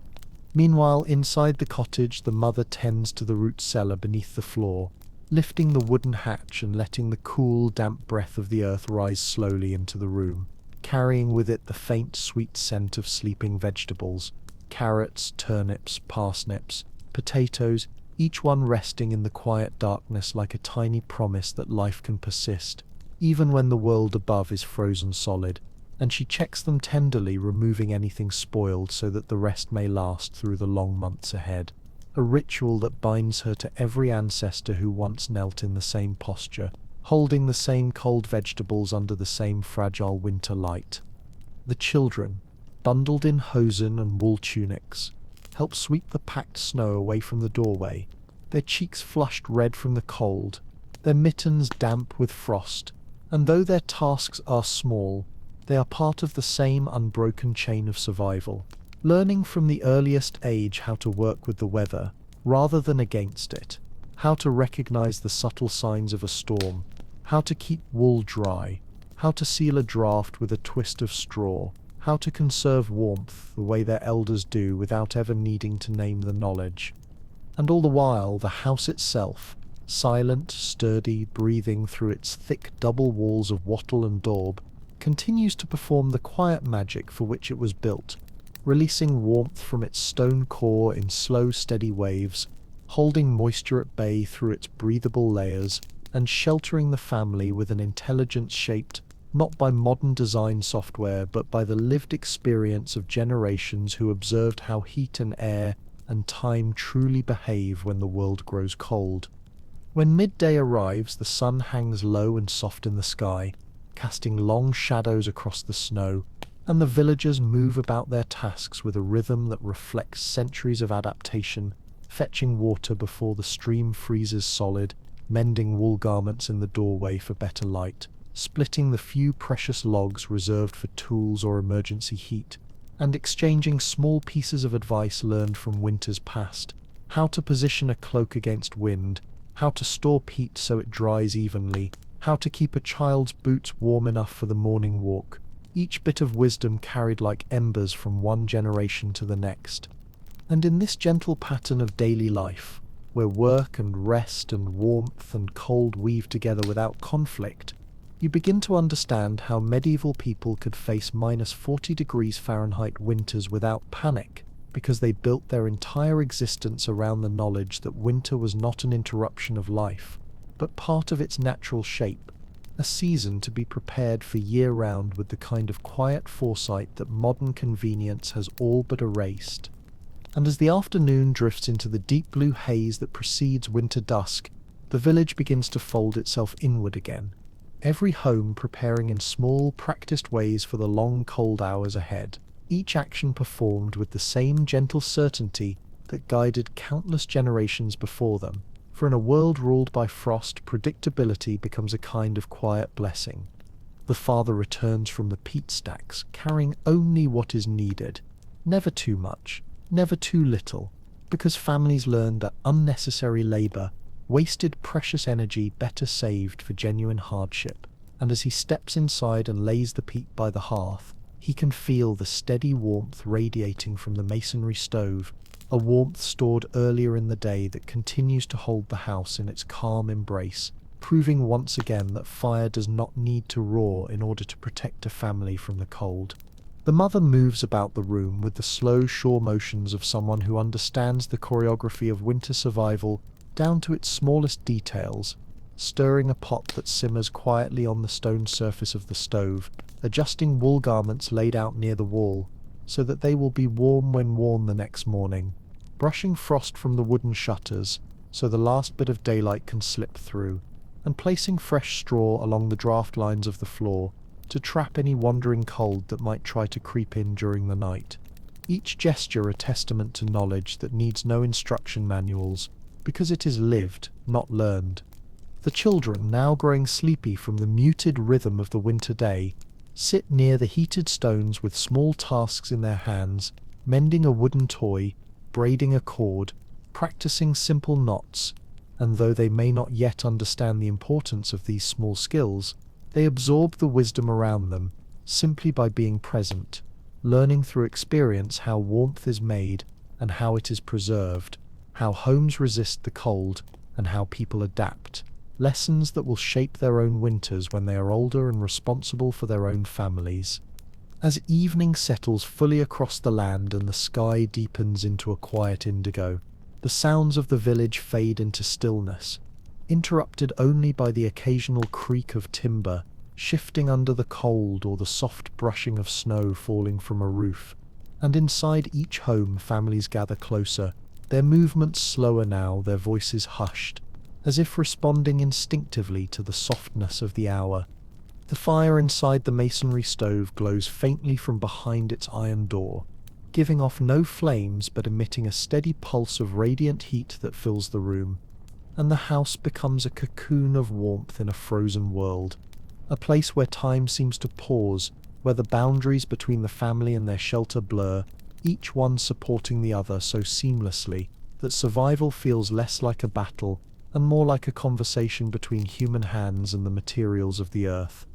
Meanwhile, inside the cottage, the mother tends to the root cellar beneath the floor, lifting the wooden hatch and letting the cool, damp breath of the earth rise slowly into the room, carrying with it the faint, sweet scent of sleeping vegetables, carrots, turnips, parsnips, potatoes, each one resting in the quiet darkness like a tiny promise that life can persist, even when the world above is frozen solid, and she checks them tenderly, removing anything spoiled so that the rest may last through the long months ahead, a ritual that binds her to every ancestor who once knelt in the same posture, holding the same cold vegetables under the same fragile winter light. The children, bundled in hosen and wool tunics, help sweep the packed snow away from the doorway, their cheeks flushed red from the cold, their mittens damp with frost, and though their tasks are small, they are part of the same unbroken chain of survival, learning from the earliest age how to work with the weather rather than against it, how to recognize the subtle signs of a storm, how to keep wool dry, how to seal a draft with a twist of straw, how to conserve warmth the way their elders do without ever needing to name the knowledge. And all the while, the house itself, silent, sturdy, breathing through its thick double walls of wattle and daub, continues to perform the quiet magic for which it was built, releasing warmth from its stone core in slow, steady waves, holding moisture at bay through its breathable layers, and sheltering the family with an intelligence shaped not by modern design software but by the lived experience of generations who observed how heat and air and time truly behave when the world grows cold. When midday arrives, the sun hangs low and soft in the sky, casting long shadows across the snow, and the villagers move about their tasks with a rhythm that reflects centuries of adaptation, fetching water before the stream freezes solid, mending wool garments in the doorway for better light, splitting the few precious logs reserved for tools or emergency heat, and exchanging small pieces of advice learned from winters past, how to position a cloak against wind, how to store peat so it dries evenly, how to keep a child's boots warm enough for the morning walk, each bit of wisdom carried like embers from one generation to the next. And in this gentle pattern of daily life, where work and rest and warmth and cold weave together without conflict, you begin to understand how medieval people could face -40 degrees Fahrenheit winters without panic, because they built their entire existence around the knowledge that winter was not an interruption of life, but part of its natural shape, a season to be prepared for year-round with the kind of quiet foresight that modern convenience has all but erased. And as the afternoon drifts into the deep blue haze that precedes winter dusk, the village begins to fold itself inward again, every home preparing in small, practiced ways for the long, cold hours ahead, each action performed with the same gentle certainty that guided countless generations before them, for in a world ruled by frost, predictability becomes a kind of quiet blessing. The father returns from the peat stacks, carrying only what is needed, never too much, never too little, because families learn that unnecessary labor, wasted precious energy better saved for genuine hardship, and as he steps inside and lays the peat by the hearth, he can feel the steady warmth radiating from the masonry stove, a warmth stored earlier in the day that continues to hold the house in its calm embrace, proving once again that fire does not need to roar in order to protect a family from the cold. The mother moves about the room with the slow, sure motions of someone who understands the choreography of winter survival down to its smallest details, stirring a pot that simmers quietly on the stone surface of the stove, adjusting wool garments laid out near the wall, so that they will be warm when worn the next morning, brushing frost from the wooden shutters, so the last bit of daylight can slip through, and placing fresh straw along the draft lines of the floor, to trap any wandering cold that might try to creep in during the night. Each gesture a testament to knowledge that needs no instruction manuals, because it is lived, not learned. The children, now growing sleepy from the muted rhythm of the winter day, sit near the heated stones with small tasks in their hands, mending a wooden toy, braiding a cord, practicing simple knots, and though they may not yet understand the importance of these small skills, they absorb the wisdom around them simply by being present, learning through experience how warmth is made and how it is preserved, how homes resist the cold and how people adapt, lessons that will shape their own winters when they are older and responsible for their own families. As evening settles fully across the land and the sky deepens into a quiet indigo, the sounds of the village fade into stillness, interrupted only by the occasional creak of timber shifting under the cold or the soft brushing of snow falling from a roof. And inside each home families gather closer, their movements slower now, their voices hushed, as if responding instinctively to the softness of the hour. The fire inside the masonry stove glows faintly from behind its iron door, giving off no flames but emitting a steady pulse of radiant heat that fills the room, and the house becomes a cocoon of warmth in a frozen world, a place where time seems to pause, where the boundaries between the family and their shelter blur, each one supporting the other so seamlessly that survival feels less like a battle and more like a conversation between human hands and the materials of the earth.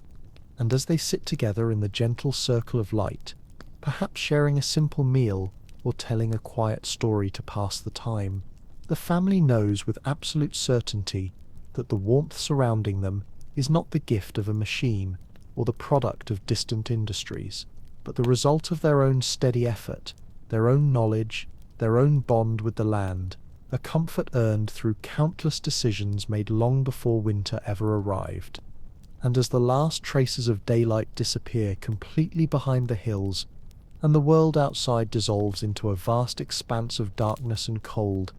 And as they sit together in the gentle circle of light, perhaps sharing a simple meal or telling a quiet story to pass the time, the family knows with absolute certainty that the warmth surrounding them is not the gift of a machine or the product of distant industries, but the result of their own steady effort, their own knowledge, their own bond with the land, a comfort earned through countless decisions made long before winter ever arrived. And as the last traces of daylight disappear completely behind the hills, and the world outside dissolves into a vast expanse of darkness and cold,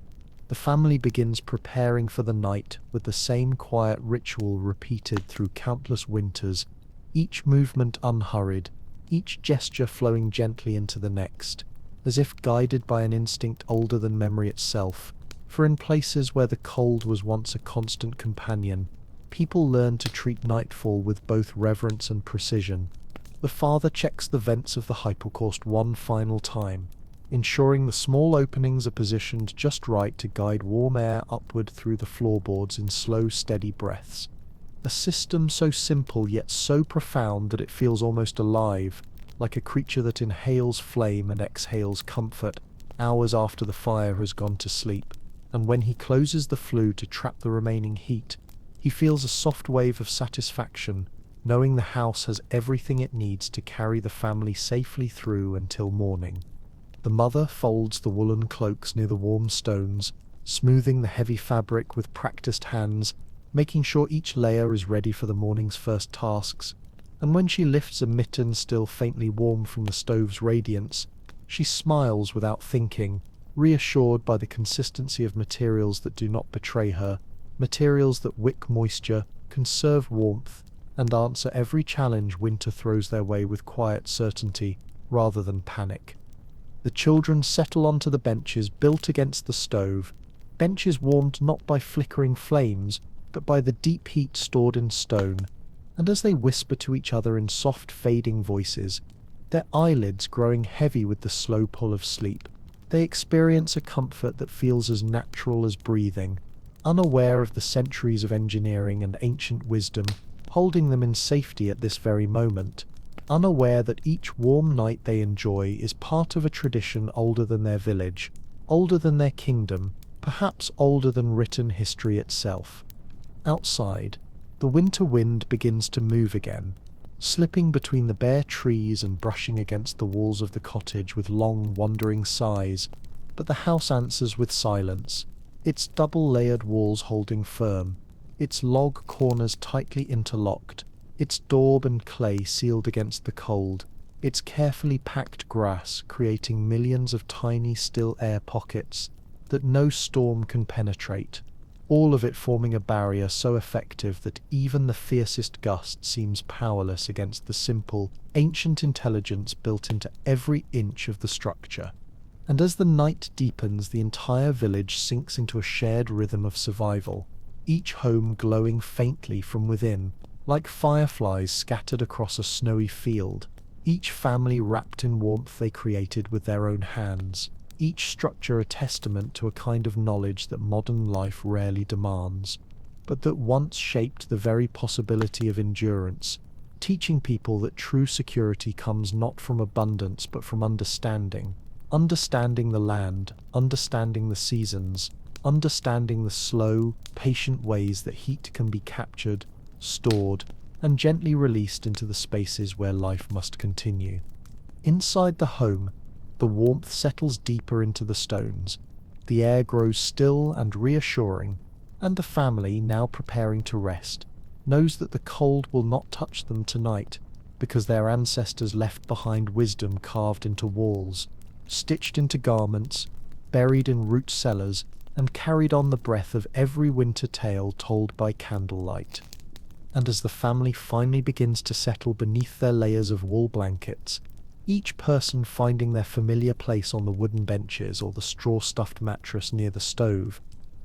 the family begins preparing for the night with the same quiet ritual repeated through countless winters, each movement unhurried, each gesture flowing gently into the next, as if guided by an instinct older than memory itself. For in places where the cold was once a constant companion, people learned to treat nightfall with both reverence and precision. The father checks the vents of the hypocaust one final time, ensuring the small openings are positioned just right to guide warm air upward through the floorboards in slow, steady breaths. A system so simple yet so profound that it feels almost alive, like a creature that inhales flame and exhales comfort hours after the fire has gone to sleep. And when he closes the flue to trap the remaining heat, he feels a soft wave of satisfaction, knowing the house has everything it needs to carry the family safely through until morning. The mother folds the woolen cloaks near the warm stones, smoothing the heavy fabric with practiced hands, making sure each layer is ready for the morning's first tasks. And when she lifts a mitten still faintly warm from the stove's radiance, she smiles without thinking, reassured by the consistency of materials that do not betray her, materials that wick moisture, conserve warmth, and answer every challenge winter throws their way with quiet certainty rather than panic. The children settle onto the benches built against the stove, benches warmed not by flickering flames, but by the deep heat stored in stone, and as they whisper to each other in soft fading voices, their eyelids growing heavy with the slow pull of sleep, they experience a comfort that feels as natural as breathing, unaware of the centuries of engineering and ancient wisdom holding them in safety at this very moment, unaware that each warm night they enjoy is part of a tradition older than their village, older than their kingdom, perhaps older than written history itself. Outside, the winter wind begins to move again, slipping between the bare trees and brushing against the walls of the cottage with long, wandering sighs, but the house answers with silence, its double-layered walls holding firm, its log corners tightly interlocked, its daub and clay sealed against the cold, its carefully packed grass creating millions of tiny still air pockets that no storm can penetrate, all of it forming a barrier so effective that even the fiercest gust seems powerless against the simple, ancient intelligence built into every inch of the structure. And as the night deepens, the entire village sinks into a shared rhythm of survival, each home glowing faintly from within, like fireflies scattered across a snowy field, each family wrapped in warmth they created with their own hands, each structure a testament to a kind of knowledge that modern life rarely demands, but that once shaped the very possibility of endurance, teaching people that true security comes not from abundance but from understanding the land, understanding the seasons, understanding the slow, patient ways that heat can be captured, stored, and gently released into the spaces where life must continue. Inside the home, the warmth settles deeper into the stones, the air grows still and reassuring, and the family, now preparing to rest, knows that the cold will not touch them tonight, because their ancestors left behind wisdom carved into walls, stitched into garments, buried in root cellars, and carried on the breath of every winter tale told by candlelight. And as the family finally begins to settle beneath their layers of wool blankets, each person finding their familiar place on the wooden benches or the straw-stuffed mattress near the stove.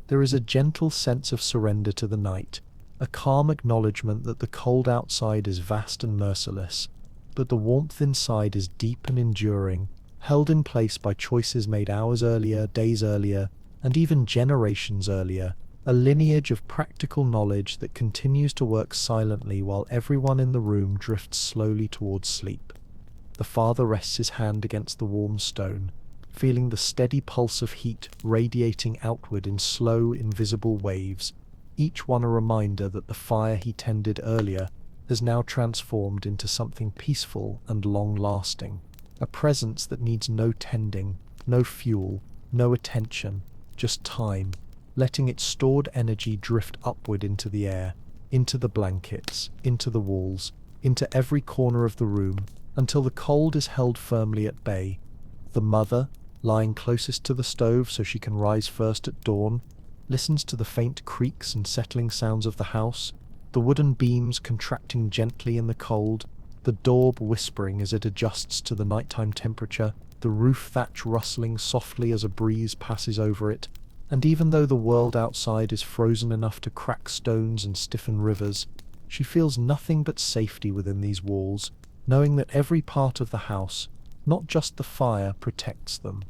There is a gentle sense of surrender to the night, a calm acknowledgement that the cold outside is vast and merciless, but the warmth inside is deep and enduring, held in place by choices made hours earlier, days earlier, and even generations earlier, a lineage of practical knowledge that continues to work silently while everyone in the room drifts slowly towards sleep. The father rests his hand against the warm stone, feeling the steady pulse of heat radiating outward in slow, invisible waves, each one a reminder that the fire he tended earlier has now transformed into something peaceful and long-lasting, a presence that needs no tending, no fuel, no attention, just time, letting its stored energy drift upward into the air, into the blankets, into the walls, into every corner of the room, until the cold is held firmly at bay. The mother, lying closest to the stove so she can rise first at dawn, listens to the faint creaks and settling sounds of the house, the wooden beams contracting gently in the cold, the daub whispering as it adjusts to the nighttime temperature, the roof thatch rustling softly as a breeze passes over it, and even though the world outside is frozen enough to crack stones and stiffen rivers, she feels nothing but safety within these walls, knowing that every part of the house, not just the fire, protects them.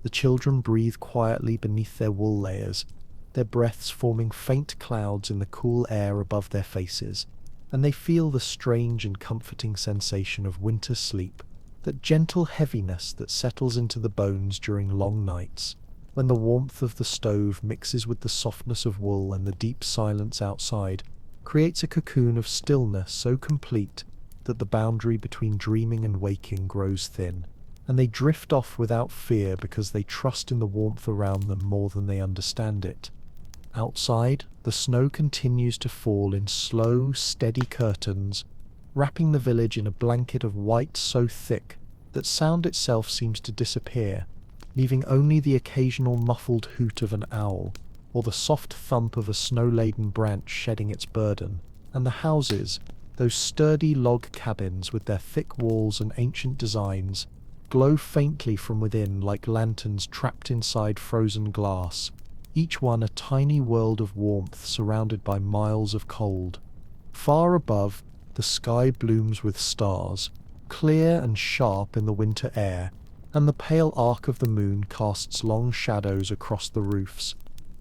The children breathe quietly beneath their wool layers, their breaths forming faint clouds in the cool air above their faces, and they feel the strange and comforting sensation of winter sleep, that gentle heaviness that settles into the bones during long nights, when the warmth of the stove mixes with the softness of wool and the deep silence outside, creates a cocoon of stillness so complete that the boundary between dreaming and waking grows thin, and they drift off without fear because they trust in the warmth around them more than they understand it. Outside, the snow continues to fall in slow, steady curtains, wrapping the village in a blanket of white so thick that sound itself seems to disappear, leaving only the occasional muffled hoot of an owl, or the soft thump of a snow-laden branch shedding its burden, and the houses, those sturdy log cabins with their thick walls and ancient designs, glow faintly from within like lanterns trapped inside frozen glass, each one a tiny world of warmth surrounded by miles of cold. Far above, the sky blooms with stars, clear and sharp in the winter air, and the pale arc of the moon casts long shadows across the roofs,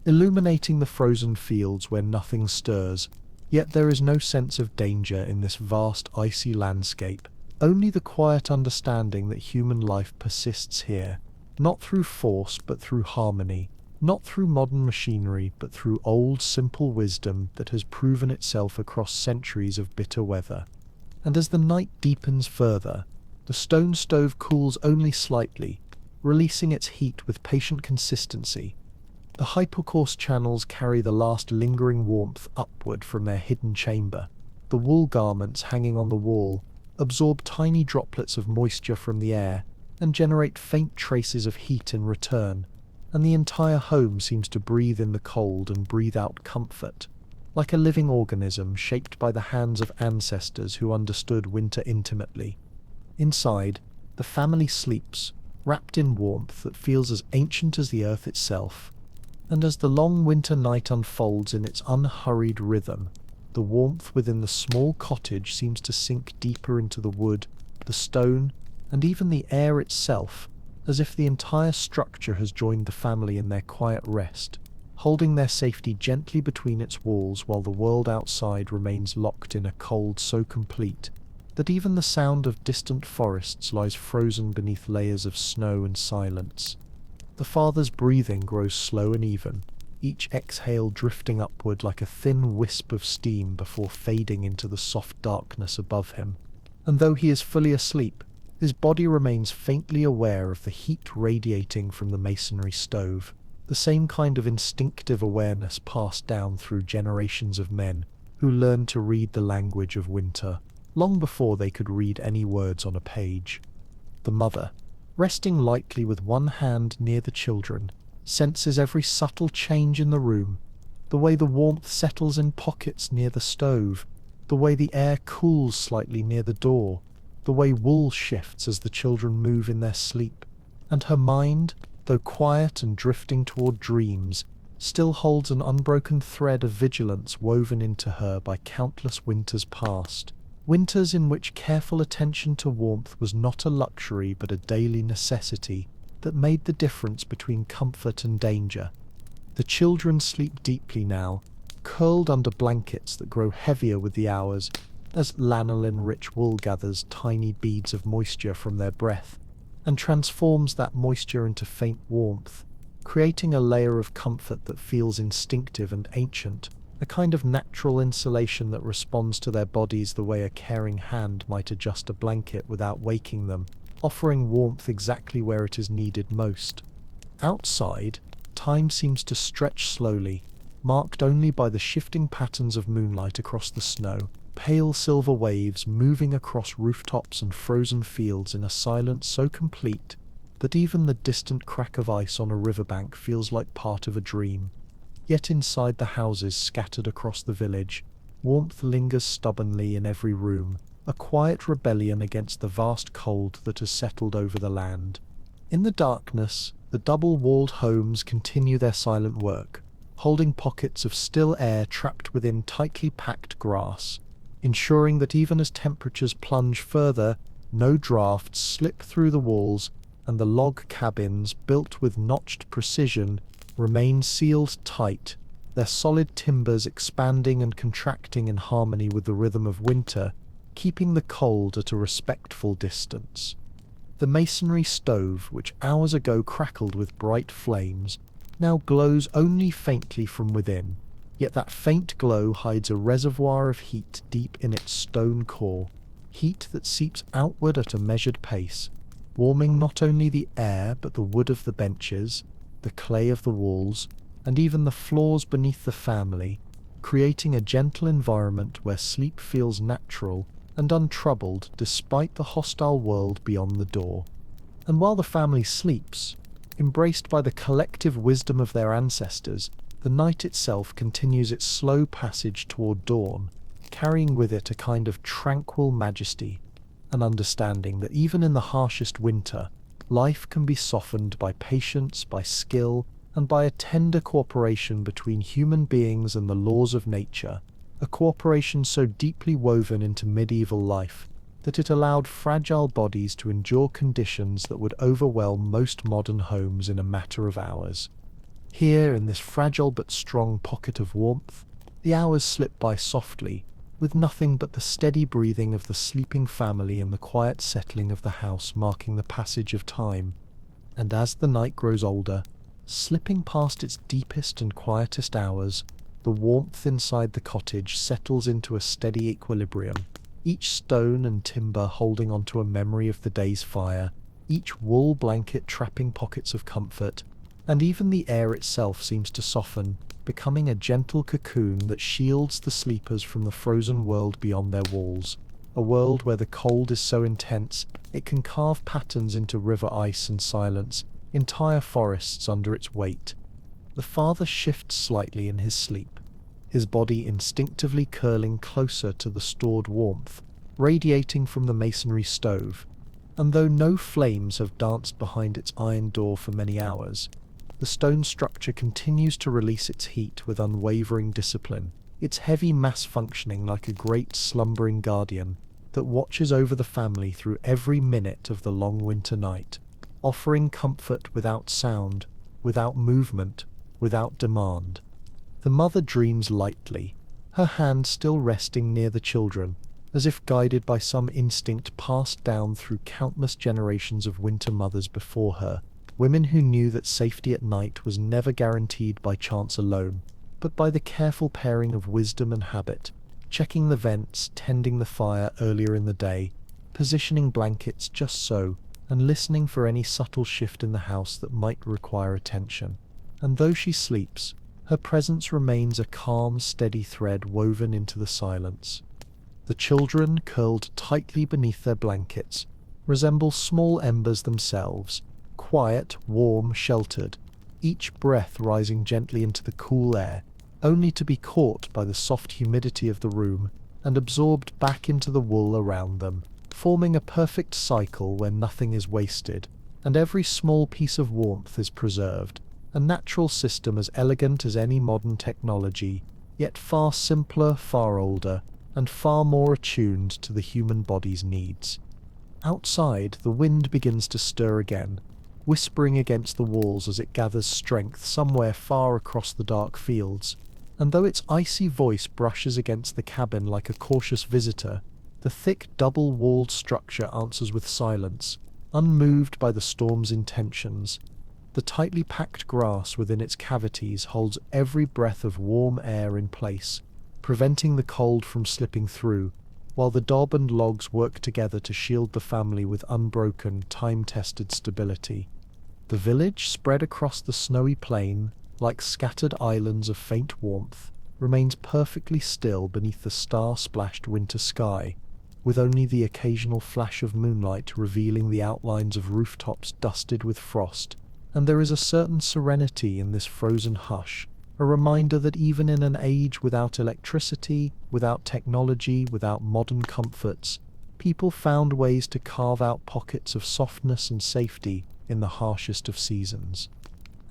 illuminating the frozen fields where nothing stirs. Yet there is no sense of danger in this vast icy landscape, only the quiet understanding that human life persists here, not through force but through harmony, not through modern machinery but through old simple wisdom that has proven itself across centuries of bitter weather. And as the night deepens further, the stone stove cools only slightly, releasing its heat with patient consistency. The hypocourse channels carry the last lingering warmth upward from their hidden chamber. The wool garments hanging on the wall absorb tiny droplets of moisture from the air and generate faint traces of heat in return, and the entire home seems to breathe in the cold and breathe out comfort, like a living organism shaped by the hands of ancestors who understood winter intimately. Inside, the family sleeps, wrapped in warmth that feels as ancient as the earth itself. And as the long winter night unfolds in its unhurried rhythm, the warmth within the small cottage seems to sink deeper into the wood, the stone, and even the air itself, as if the entire structure has joined the family in their quiet rest, holding their safety gently between its walls while the world outside remains locked in a cold so complete that even the sound of distant forests lies frozen beneath layers of snow and silence. The father's breathing grows slow and even, each exhale drifting upward like a thin wisp of steam before fading into the soft darkness above him. And though he is fully asleep, his body remains faintly aware of the heat radiating from the masonry stove, the same kind of instinctive awareness passed down through generations of men who learned to read the language of winter, long before they could read any words on a page. The mother, resting lightly with one hand near the children, senses every subtle change in the room, the way the warmth settles in pockets near the stove, the way the air cools slightly near the door, the way wool shifts as the children move in their sleep, and her mind, though quiet and drifting toward dreams, still holds an unbroken thread of vigilance woven into her by countless winters past. Winters in which careful attention to warmth was not a luxury but a daily necessity that made the difference between comfort and danger. The children sleep deeply now, curled under blankets that grow heavier with the hours as lanolin-rich wool gathers tiny beads of moisture from their breath and transforms that moisture into faint warmth, creating a layer of comfort that feels instinctive and ancient, a kind of natural insulation that responds to their bodies the way a caring hand might adjust a blanket without waking them, offering warmth exactly where it is needed most. Outside, time seems to stretch slowly, marked only by the shifting patterns of moonlight across the snow, pale silver waves moving across rooftops and frozen fields in a silence so complete that even the distant crack of ice on a riverbank feels like part of a dream. Yet inside the houses scattered across the village, warmth lingers stubbornly in every room, a quiet rebellion against the vast cold that has settled over the land. In the darkness, the double-walled homes continue their silent work, holding pockets of still air trapped within tightly packed grass, ensuring that even as temperatures plunge further, no drafts slip through the walls, and the log cabins, built with notched precision, remain sealed tight, their solid timbers expanding and contracting in harmony with the rhythm of winter, keeping the cold at a respectful distance. The masonry stove, which hours ago crackled with bright flames, now glows only faintly from within, yet that faint glow hides a reservoir of heat deep in its stone core, heat that seeps outward at a measured pace, warming not only the air but the wood of the benches, the clay of the walls, and even the floors beneath the family, creating a gentle environment where sleep feels natural and untroubled despite the hostile world beyond the door. And while the family sleeps, embraced by the collective wisdom of their ancestors, the night itself continues its slow passage toward dawn, carrying with it a kind of tranquil majesty, an understanding that even in the harshest winter, life can be softened by patience, by skill, and by a tender cooperation between human beings and the laws of nature, a cooperation so deeply woven into medieval life that it allowed fragile bodies to endure conditions that would overwhelm most modern homes in a matter of hours. Here, in this fragile but strong pocket of warmth, the hours slip by softly, with nothing but the steady breathing of the sleeping family and the quiet settling of the house marking the passage of time. And as the night grows older, slipping past its deepest and quietest hours, the warmth inside the cottage settles into a steady equilibrium, each stone and timber holding onto a memory of the day's fire, each wool blanket trapping pockets of comfort, and even the air itself seems to soften, becoming a gentle cocoon that shields the sleepers from the frozen world beyond their walls, a world where the cold is so intense it can carve patterns into river ice and silence, entire forests under its weight. The father shifts slightly in his sleep, his body instinctively curling closer to the stored warmth, radiating from the masonry stove, and though no flames have danced behind its iron door for many hours, the stone structure continues to release its heat with unwavering discipline, its heavy mass functioning like a great slumbering guardian that watches over the family through every minute of the long winter night, offering comfort without sound, without movement, without demand. The mother dreams lightly, her hand still resting near the children, as if guided by some instinct passed down through countless generations of winter mothers before her, women who knew that safety at night was never guaranteed by chance alone, but by the careful pairing of wisdom and habit, checking the vents, tending the fire earlier in the day, positioning blankets just so, and listening for any subtle shift in the house that might require attention. And though she sleeps, her presence remains a calm, steady thread woven into the silence. The children, curled tightly beneath their blankets, resemble small embers themselves, quiet, warm, sheltered, each breath rising gently into the cool air, only to be caught by the soft humidity of the room and absorbed back into the wool around them, forming a perfect cycle where nothing is wasted, and every small piece of warmth is preserved, a natural system as elegant as any modern technology, yet far simpler, far older, and far more attuned to the human body's needs. Outside, the wind begins to stir again, whispering against the walls as it gathers strength somewhere far across the dark fields, and though its icy voice brushes against the cabin like a cautious visitor, the thick double-walled structure answers with silence, unmoved by the storm's intentions. The tightly packed grass within its cavities holds every breath of warm air in place, preventing the cold from slipping through, while the daub and logs work together to shield the family with unbroken, time-tested stability. The village, spread across the snowy plain, like scattered islands of faint warmth, remains perfectly still beneath the star-splashed winter sky, with only the occasional flash of moonlight revealing the outlines of rooftops dusted with frost, and there is a certain serenity in this frozen hush, a reminder that even in an age without electricity, without technology, without modern comforts, people found ways to carve out pockets of softness and safety in the harshest of seasons.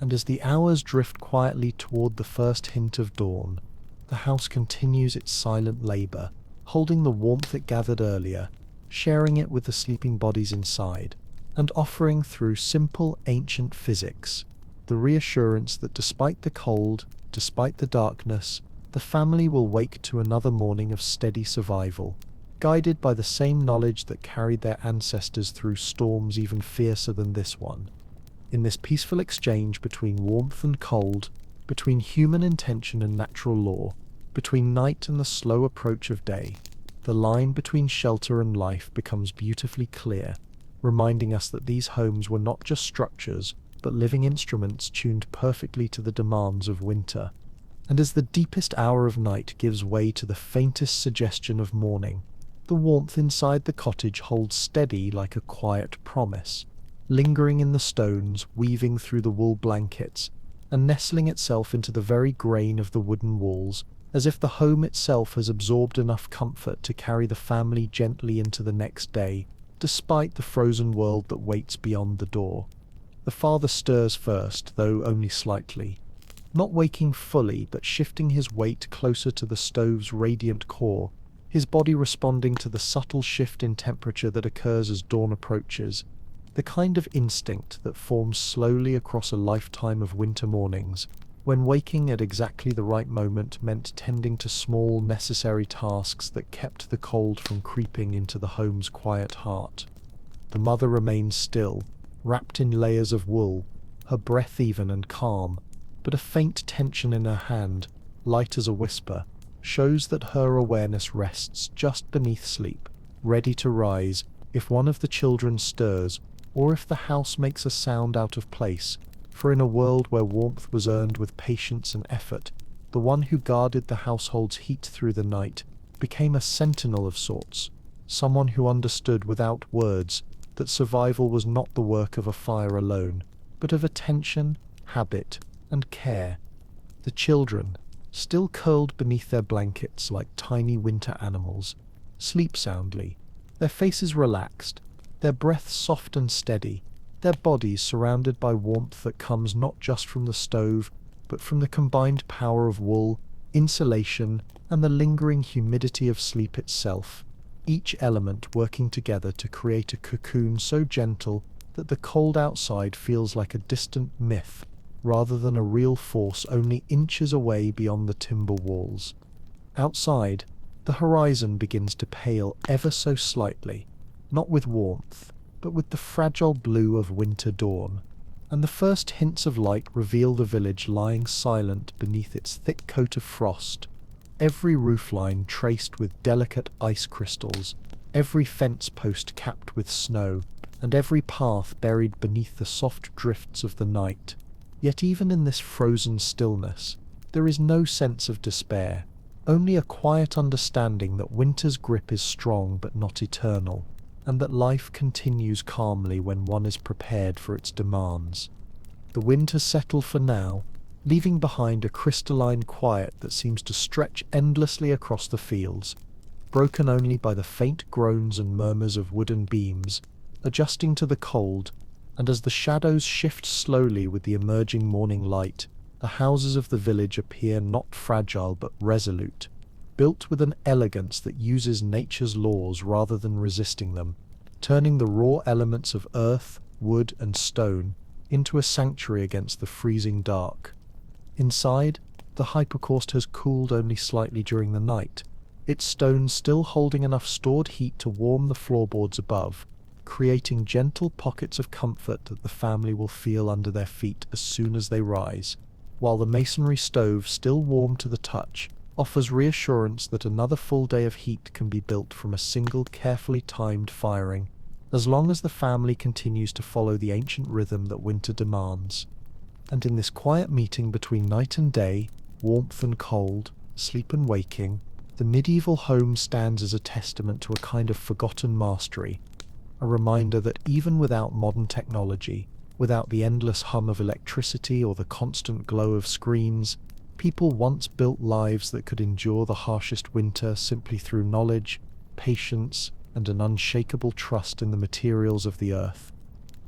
And as the hours drift quietly toward the first hint of dawn, the house continues its silent labor, holding the warmth it gathered earlier, sharing it with the sleeping bodies inside, and offering through simple ancient physics the reassurance that despite the cold, despite the darkness, the family will wake to another morning of steady survival, guided by the same knowledge that carried their ancestors through storms even fiercer than this one. In this peaceful exchange between warmth and cold, between human intention and natural law, between night and the slow approach of day, the line between shelter and life becomes beautifully clear, reminding us that these homes were not just structures, but living instruments tuned perfectly to the demands of winter. And as the deepest hour of night gives way to the faintest suggestion of morning, the warmth inside the cottage holds steady like a quiet promise, lingering in the stones, weaving through the wool blankets, and nestling itself into the very grain of the wooden walls, as if the home itself has absorbed enough comfort to carry the family gently into the next day, despite the frozen world that waits beyond the door. The father stirs first, though only slightly, not waking fully, but shifting his weight closer to the stove's radiant core, his body responding to the subtle shift in temperature that occurs as dawn approaches, the kind of instinct that forms slowly across a lifetime of winter mornings, when waking at exactly the right moment meant tending to small, necessary tasks that kept the cold from creeping into the home's quiet heart. The mother remains still, wrapped in layers of wool, her breath even and calm, but a faint tension in her hand, light as a whisper, shows that her awareness rests just beneath sleep, ready to rise if one of the children stirs, or if the house makes a sound out of place, for in a world where warmth was earned with patience and effort, the one who guarded the household's heat through the night became a sentinel of sorts, someone who understood without words that survival was not the work of a fire alone, but of attention, habit, and care. The children, still curled beneath their blankets like tiny winter animals, sleep soundly, their faces relaxed, their breath soft and steady, their bodies surrounded by warmth that comes not just from the stove, but from the combined power of wool, insulation, and the lingering humidity of sleep itself, each element working together to create a cocoon so gentle that the cold outside feels like a distant myth, rather than a real force only inches away beyond the timber walls. Outside, the horizon begins to pale ever so slightly, not with warmth, but with the fragile blue of winter dawn, and the first hints of light reveal the village lying silent beneath its thick coat of frost, every roofline traced with delicate ice crystals, every fence post capped with snow, and every path buried beneath the soft drifts of the night. Yet even in this frozen stillness, there is no sense of despair, only a quiet understanding that winter's grip is strong but not eternal, and that life continues calmly when one is prepared for its demands. The wind has settled for now, leaving behind a crystalline quiet that seems to stretch endlessly across the fields, broken only by the faint groans and murmurs of wooden beams, adjusting to the cold, and as the shadows shift slowly with the emerging morning light, the houses of the village appear not fragile but resolute, built with an elegance that uses nature's laws rather than resisting them, turning the raw elements of earth, wood, and stone into a sanctuary against the freezing dark. Inside, the hypocaust has cooled only slightly during the night, its stones still holding enough stored heat to warm the floorboards above, creating gentle pockets of comfort that the family will feel under their feet as soon as they rise, while the masonry stove, still warm to the touch, offers reassurance that another full day of heat can be built from a single carefully timed firing, as long as the family continues to follow the ancient rhythm that winter demands. And in this quiet meeting between night and day, warmth and cold, sleep and waking, the medieval home stands as a testament to a kind of forgotten mastery, a reminder that even without modern technology, without the endless hum of electricity or the constant glow of screens, people once built lives that could endure the harshest winter simply through knowledge, patience, and an unshakable trust in the materials of the earth.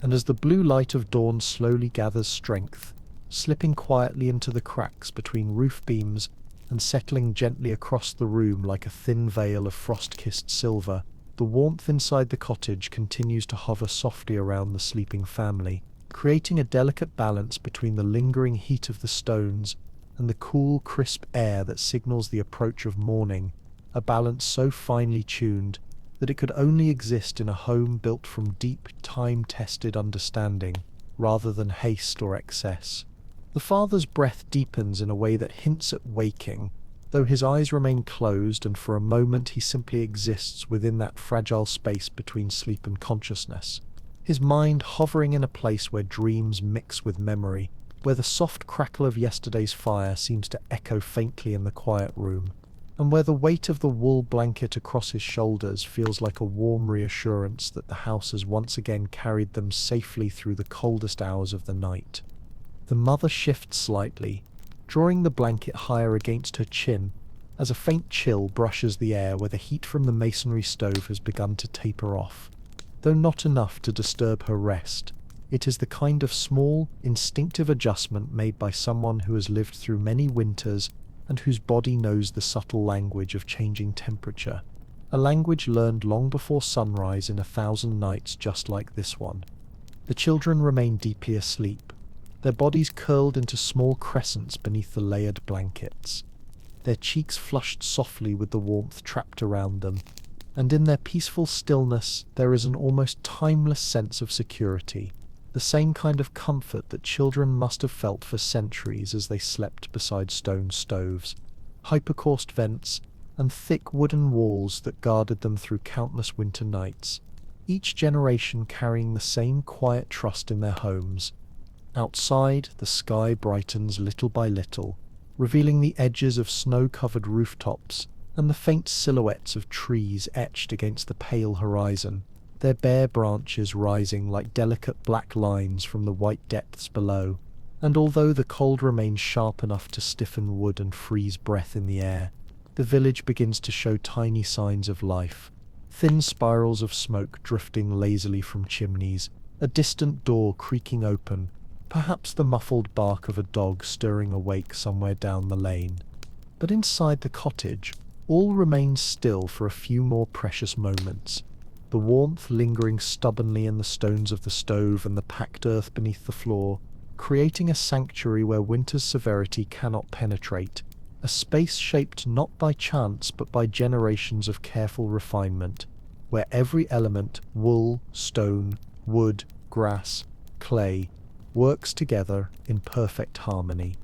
And as the blue light of dawn slowly gathers strength, slipping quietly into the cracks between roof beams and settling gently across the room like a thin veil of frost-kissed silver, the warmth inside the cottage continues to hover softly around the sleeping family, creating a delicate balance between the lingering heat of the stones and the cool, crisp air that signals the approach of morning, a balance so finely tuned that it could only exist in a home built from deep, time-tested understanding, rather than haste or excess. The father's breath deepens in a way that hints at waking, though his eyes remain closed, and for a moment he simply exists within that fragile space between sleep and consciousness, his mind hovering in a place where dreams mix with memory, where the soft crackle of yesterday's fire seems to echo faintly in the quiet room, and where the weight of the wool blanket across his shoulders feels like a warm reassurance that the house has once again carried them safely through the coldest hours of the night. The mother shifts slightly, drawing the blanket higher against her chin, as a faint chill brushes the air where the heat from the masonry stove has begun to taper off. Though not enough to disturb her rest, it is the kind of small, instinctive adjustment made by someone who has lived through many winters and whose body knows the subtle language of changing temperature, a language learned long before sunrise in 1,000 nights just like this one. The children remain deeply asleep, their bodies curled into small crescents beneath the layered blankets, their cheeks flushed softly with the warmth trapped around them, and in their peaceful stillness there is an almost timeless sense of security, the same kind of comfort that children must have felt for centuries as they slept beside stone stoves, hypocaust vents, and thick wooden walls that guarded them through countless winter nights, each generation carrying the same quiet trust in their homes. Outside, the sky brightens little by little, revealing the edges of snow-covered rooftops and the faint silhouettes of trees etched against the pale horizon, their bare branches rising like delicate black lines from the white depths below. And although the cold remains sharp enough to stiffen wood and freeze breath in the air, the village begins to show tiny signs of life, thin spirals of smoke drifting lazily from chimneys, a distant door creaking open, perhaps the muffled bark of a dog stirring awake somewhere down the lane. But inside the cottage, all remains still for a few more precious moments, the warmth lingering stubbornly in the stones of the stove and the packed earth beneath the floor, creating a sanctuary where winter's severity cannot penetrate, a space shaped not by chance but by generations of careful refinement, where every element, wool, stone, wood, grass, clay, works together in perfect harmony.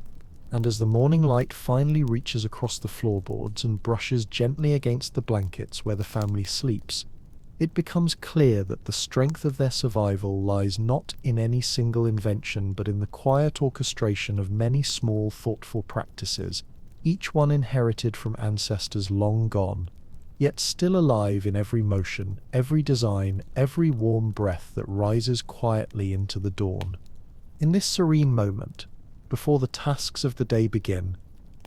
And as the morning light finally reaches across the floorboards and brushes gently against the blankets where the family sleeps, it becomes clear that the strength of their survival lies not in any single invention but in the quiet orchestration of many small, thoughtful practices, each one inherited from ancestors long gone, yet still alive in every motion, every design, every warm breath that rises quietly into the dawn. In this serene moment, before the tasks of the day begin,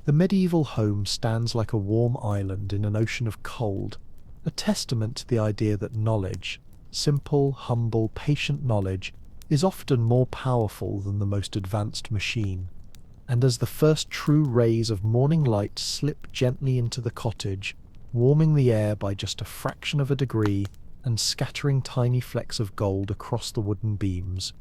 the medieval home stands like a warm island in an ocean of cold, a testament to the idea that knowledge, simple, humble, patient knowledge, is often more powerful than the most advanced machine. And as the first true rays of morning light slip gently into the cottage, warming the air by just a fraction of a degree and scattering tiny flecks of gold across the wooden beams,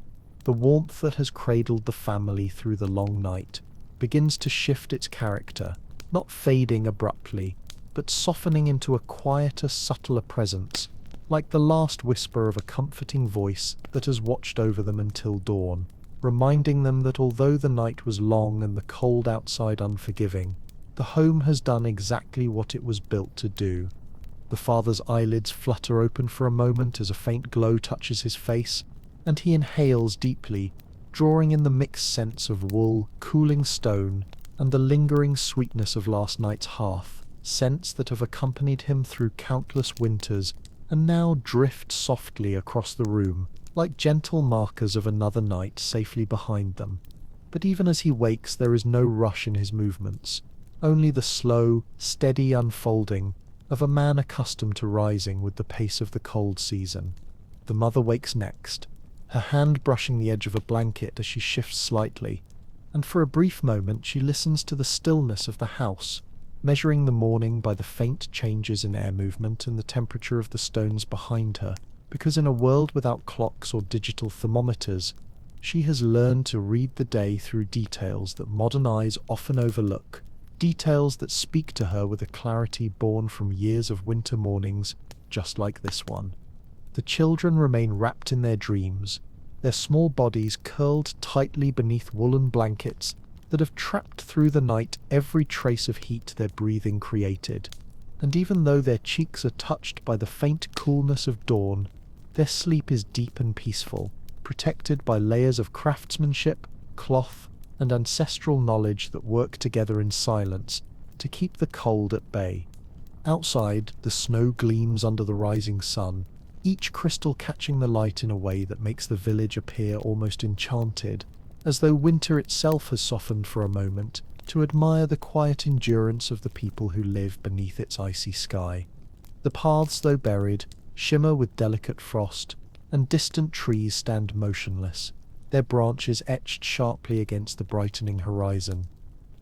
the warmth that has cradled the family through the long night begins to shift its character, not fading abruptly, but softening into a quieter, subtler presence, like the last whisper of a comforting voice that has watched over them until dawn, reminding them that although the night was long and the cold outside unforgiving, the home has done exactly what it was built to do. The father's eyelids flutter open for a moment as a faint glow touches his face, and he inhales deeply, drawing in the mixed scents of wool, cooling stone, and the lingering sweetness of last night's hearth, scents that have accompanied him through countless winters and now drift softly across the room, like gentle markers of another night safely behind them. But even as he wakes, there is no rush in his movements, only the slow, steady unfolding of a man accustomed to rising with the pace of the cold season. The mother wakes next, her hand brushing the edge of a blanket as she shifts slightly, and for a brief moment she listens to the stillness of the house, measuring the morning by the faint changes in air movement and the temperature of the stones behind her, because in a world without clocks or digital thermometers, she has learned to read the day through details that modern eyes often overlook, details that speak to her with a clarity born from years of winter mornings just like this one. The children remain wrapped in their dreams, their small bodies curled tightly beneath woolen blankets that have trapped through the night every trace of heat their breathing created. And even though their cheeks are touched by the faint coolness of dawn, their sleep is deep and peaceful, protected by layers of craftsmanship, cloth, and ancestral knowledge that work together in silence to keep the cold at bay. Outside, the snow gleams under the rising sun, each crystal catching the light in a way that makes the village appear almost enchanted, as though winter itself has softened for a moment to admire the quiet endurance of the people who live beneath its icy sky. The paths, though buried, shimmer with delicate frost, and distant trees stand motionless, their branches etched sharply against the brightening horizon.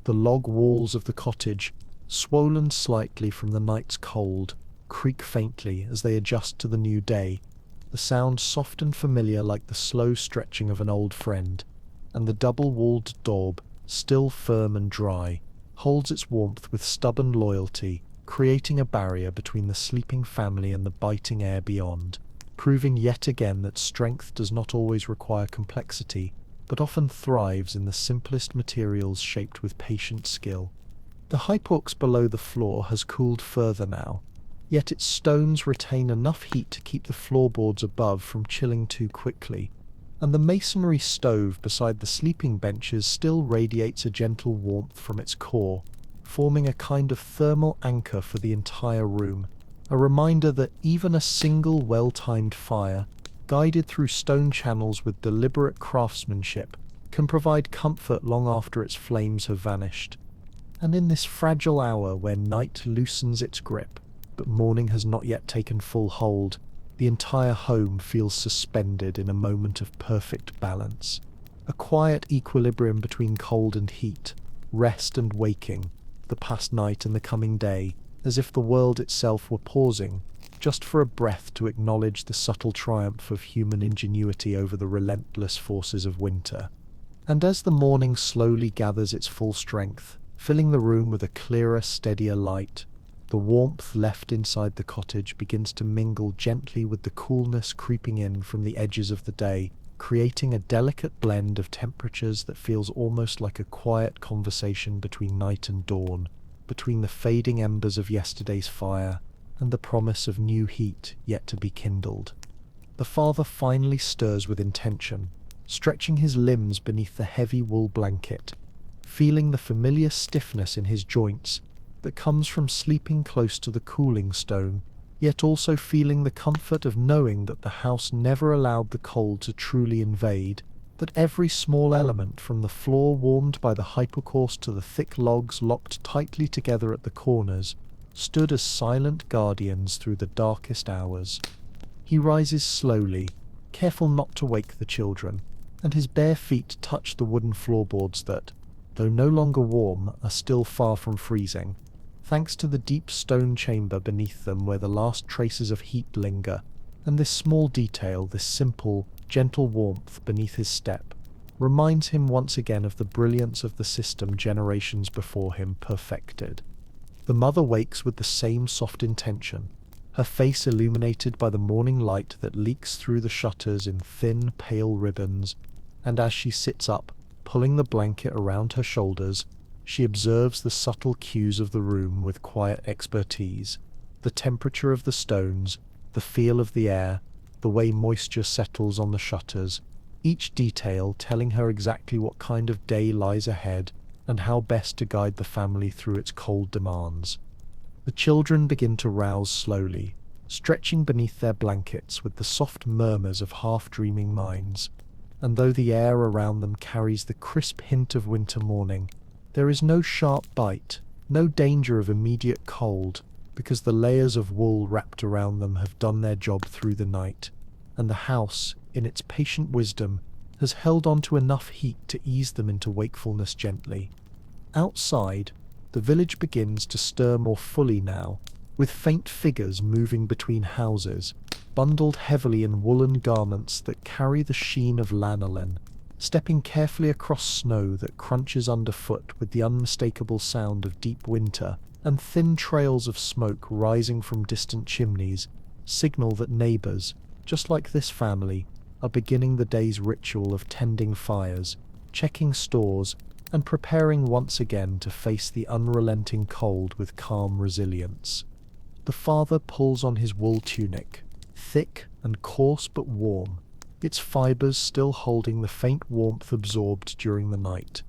The log walls of the cottage, swollen slightly from the night's cold, creak faintly as they adjust to the new day, the sound soft and familiar like the slow stretching of an old friend, and the double-walled daub, still firm and dry, holds its warmth with stubborn loyalty, creating a barrier between the sleeping family and the biting air beyond, proving yet again that strength does not always require complexity, but often thrives in the simplest materials shaped with patient skill. The hypox below the floor has cooled further now, yet its stones retain enough heat to keep the floorboards above from chilling too quickly, and the masonry stove beside the sleeping benches still radiates a gentle warmth from its core, forming a kind of thermal anchor for the entire room, a reminder that even a single well-timed fire, guided through stone channels with deliberate craftsmanship, can provide comfort long after its flames have vanished. And in this fragile hour where night loosens its grip, but morning has not yet taken full hold, the entire home feels suspended in a moment of perfect balance. A quiet equilibrium between cold and heat, rest and waking, the past night and the coming day, as if the world itself were pausing, just for a breath to acknowledge the subtle triumph of human ingenuity over the relentless forces of winter. And as the morning slowly gathers its full strength, filling the room with a clearer, steadier light, the warmth left inside the cottage begins to mingle gently with the coolness creeping in from the edges of the day, creating a delicate blend of temperatures that feels almost like a quiet conversation between night and dawn, between the fading embers of yesterday's fire and the promise of new heat yet to be kindled. The father finally stirs with intention, stretching his limbs beneath the heavy wool blanket, feeling the familiar stiffness in his joints that comes from sleeping close to the cooling stone, yet also feeling the comfort of knowing that the house never allowed the cold to truly invade, that every small element from the floor warmed by the hypocaust to the thick logs locked tightly together at the corners stood as silent guardians through the darkest hours. He rises slowly, careful not to wake the children, and his bare feet touch the wooden floorboards that, though no longer warm, are still far from freezing, thanks to the deep stone chamber beneath them where the last traces of heat linger, and this small detail, this simple, gentle warmth beneath his step, reminds him once again of the brilliance of the system generations before him perfected. The mother wakes with the same soft intention, her face illuminated by the morning light that leaks through the shutters in thin, pale ribbons, and as she sits up, pulling the blanket around her shoulders, she observes the subtle cues of the room with quiet expertise, the temperature of the stones, the feel of the air, the way moisture settles on the shutters, each detail telling her exactly what kind of day lies ahead and how best to guide the family through its cold demands. The children begin to rouse slowly, stretching beneath their blankets with the soft murmurs of half-dreaming minds, and though the air around them carries the crisp hint of winter morning, there is no sharp bite, no danger of immediate cold, because the layers of wool wrapped around them have done their job through the night, and the house, in its patient wisdom, has held on to enough heat to ease them into wakefulness gently. Outside, the village begins to stir more fully now, with faint figures moving between houses, bundled heavily in woolen garments that carry the sheen of lanolin, stepping carefully across snow that crunches underfoot with the unmistakable sound of deep winter, and thin trails of smoke rising from distant chimneys signal that neighbors, just like this family, are beginning the day's ritual of tending fires, checking stores, and preparing once again to face the unrelenting cold with calm resilience. The father pulls on his wool tunic, thick and coarse but warm, its fibers still holding the faint warmth absorbed during the night,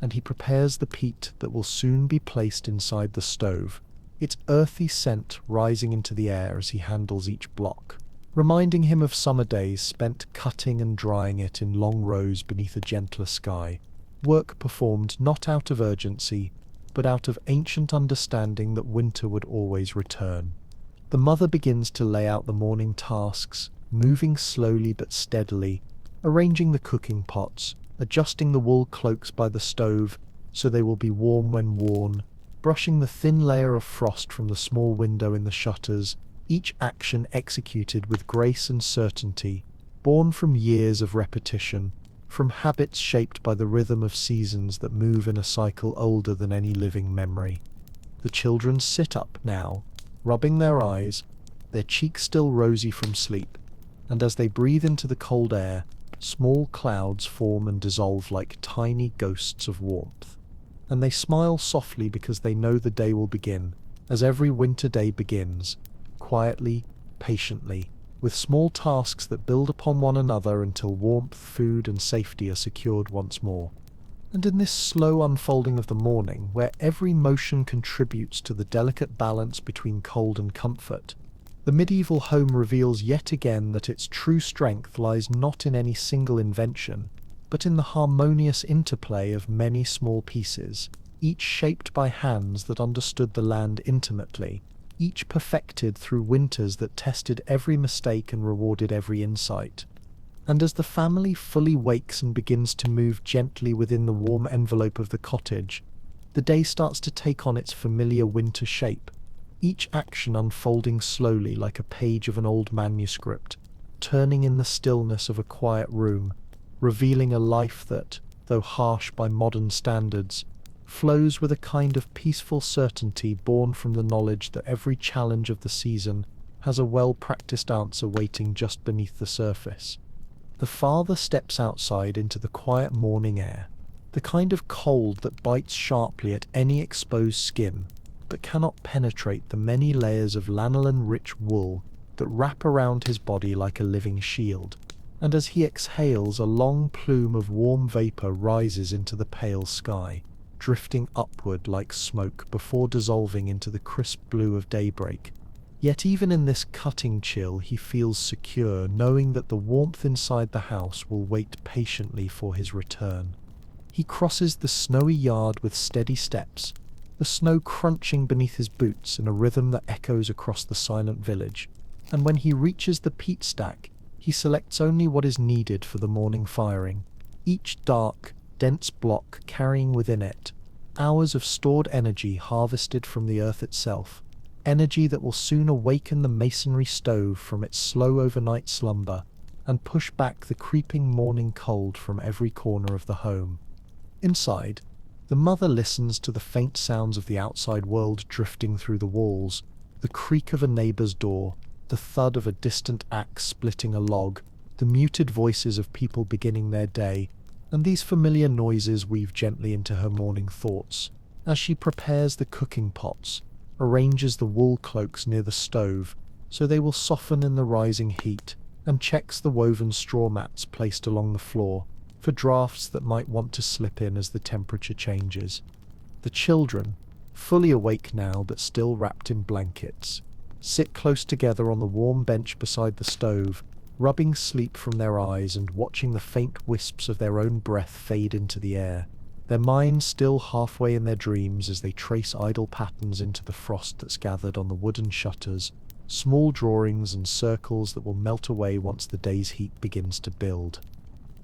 and he prepares the peat that will soon be placed inside the stove, its earthy scent rising into the air as he handles each block, reminding him of summer days spent cutting and drying it in long rows beneath a gentler sky, work performed not out of urgency, but out of ancient understanding that winter would always return. The mother begins to lay out the morning tasks, moving slowly but steadily, arranging the cooking pots, adjusting the wool cloaks by the stove so they will be warm when worn, brushing the thin layer of frost from the small window in the shutters, each action executed with grace and certainty, born from years of repetition, from habits shaped by the rhythm of seasons that move in a cycle older than any living memory. The children sit up now, rubbing their eyes, their cheeks still rosy from sleep, and as they breathe into the cold air, small clouds form and dissolve like tiny ghosts of warmth. And they smile softly because they know the day will begin, as every winter day begins, quietly, patiently, with small tasks that build upon one another until warmth, food, and safety are secured once more. And in this slow unfolding of the morning, where every motion contributes to the delicate balance between cold and comfort, the medieval home reveals yet again that its true strength lies not in any single invention, but in the harmonious interplay of many small pieces, each shaped by hands that understood the land intimately, each perfected through winters that tested every mistake and rewarded every insight. And as the family fully wakes and begins to move gently within the warm envelope of the cottage, the day starts to take on its familiar winter shape, each action unfolding slowly like a page of an old manuscript, turning in the stillness of a quiet room, revealing a life that, though harsh by modern standards, flows with a kind of peaceful certainty born from the knowledge that every challenge of the season has a well-practiced answer waiting just beneath the surface. The father steps outside into the quiet morning air, the kind of cold that bites sharply at any exposed skin, but cannot penetrate the many layers of lanolin-rich wool that wrap around his body like a living shield. And as he exhales, a long plume of warm vapor rises into the pale sky, drifting upward like smoke before dissolving into the crisp blue of daybreak. Yet even in this cutting chill he feels secure, knowing that the warmth inside the house will wait patiently for his return. He crosses the snowy yard with steady steps, the snow crunching beneath his boots in a rhythm that echoes across the silent village. And when he reaches the peat stack, he selects only what is needed for the morning firing, each dark, dense block carrying within it hours of stored energy harvested from the earth itself, energy that will soon awaken the masonry stove from its slow overnight slumber and push back the creeping morning cold from every corner of the home. Inside, the mother listens to the faint sounds of the outside world drifting through the walls, the creak of a neighbor's door, the thud of a distant axe splitting a log, the muted voices of people beginning their day, and these familiar noises weave gently into her morning thoughts as she prepares the cooking pots, arranges the wool cloaks near the stove so they will soften in the rising heat, and checks the woven straw mats placed along the floor for drafts that might want to slip in as the temperature changes. The children, fully awake now but still wrapped in blankets, sit close together on the warm bench beside the stove, rubbing sleep from their eyes and watching the faint wisps of their own breath fade into the air, their minds still halfway in their dreams as they trace idle patterns into the frost that's gathered on the wooden shutters, small drawings and circles that will melt away once the day's heat begins to build.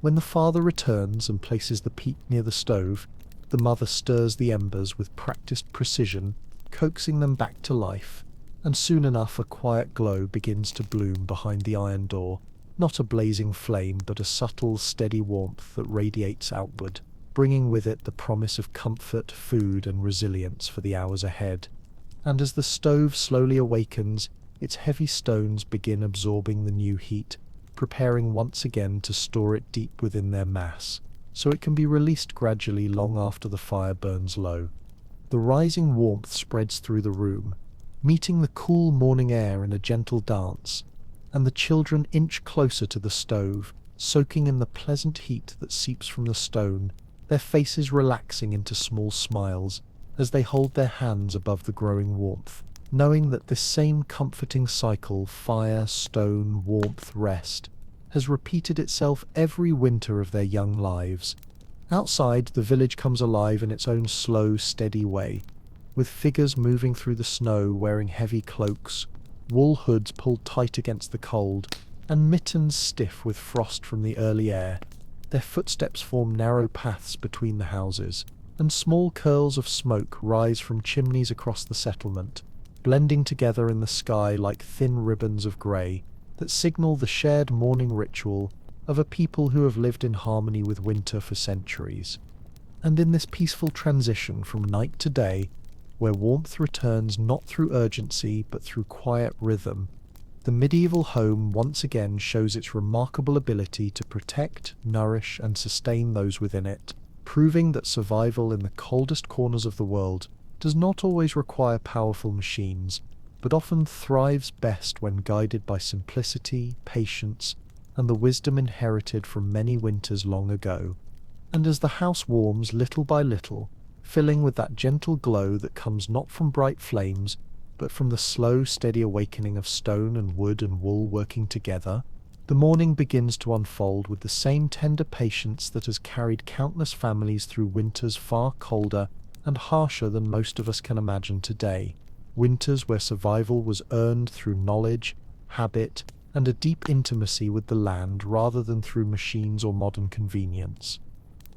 When the father returns and places the peat near the stove, the mother stirs the embers with practiced precision, coaxing them back to life, and soon enough a quiet glow begins to bloom behind the iron door, not a blazing flame but a subtle, steady warmth that radiates outward, bringing with it the promise of comfort, food, and resilience for the hours ahead. And as the stove slowly awakens, its heavy stones begin absorbing the new heat, preparing once again to store it deep within their mass, so it can be released gradually long after the fire burns low. The rising warmth spreads through the room, meeting the cool morning air in a gentle dance, and the children inch closer to the stove, soaking in the pleasant heat that seeps from the stone, their faces relaxing into small smiles as they hold their hands above the growing warmth, knowing that this same comforting cycle, fire, stone, warmth, rest, has repeated itself every winter of their young lives. Outside, the village comes alive in its own slow, steady way, with figures moving through the snow wearing heavy cloaks, wool hoods pulled tight against the cold, and mittens stiff with frost from the early air. Their footsteps form narrow paths between the houses, and small curls of smoke rise from chimneys across the settlement, blending together in the sky like thin ribbons of grey that signal the shared morning ritual of a people who have lived in harmony with winter for centuries. And in this peaceful transition from night to day, where warmth returns not through urgency but through quiet rhythm, the medieval home once again shows its remarkable ability to protect, nourish, and sustain those within it, proving that survival in the coldest corners of the world does not always require powerful machines, but often thrives best when guided by simplicity, patience, and the wisdom inherited from many winters long ago. And as the house warms little by little, filling with that gentle glow that comes not from bright flames, but from the slow, steady awakening of stone and wood and wool working together, the morning begins to unfold with the same tender patience that has carried countless families through winters far colder and harsher than most of us can imagine today. Winters where survival was earned through knowledge, habit, and a deep intimacy with the land rather than through machines or modern convenience.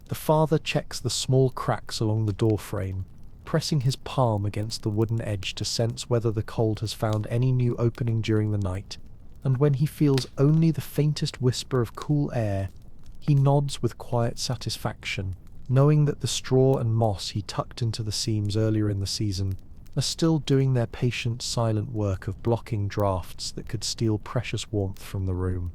The father checks the small cracks along the doorframe, pressing his palm against the wooden edge to sense whether the cold has found any new opening during the night, and when he feels only the faintest whisper of cool air, he nods with quiet satisfaction, knowing that the straw and moss he tucked into the seams earlier in the season are still doing their patient, silent work of blocking drafts that could steal precious warmth from the room.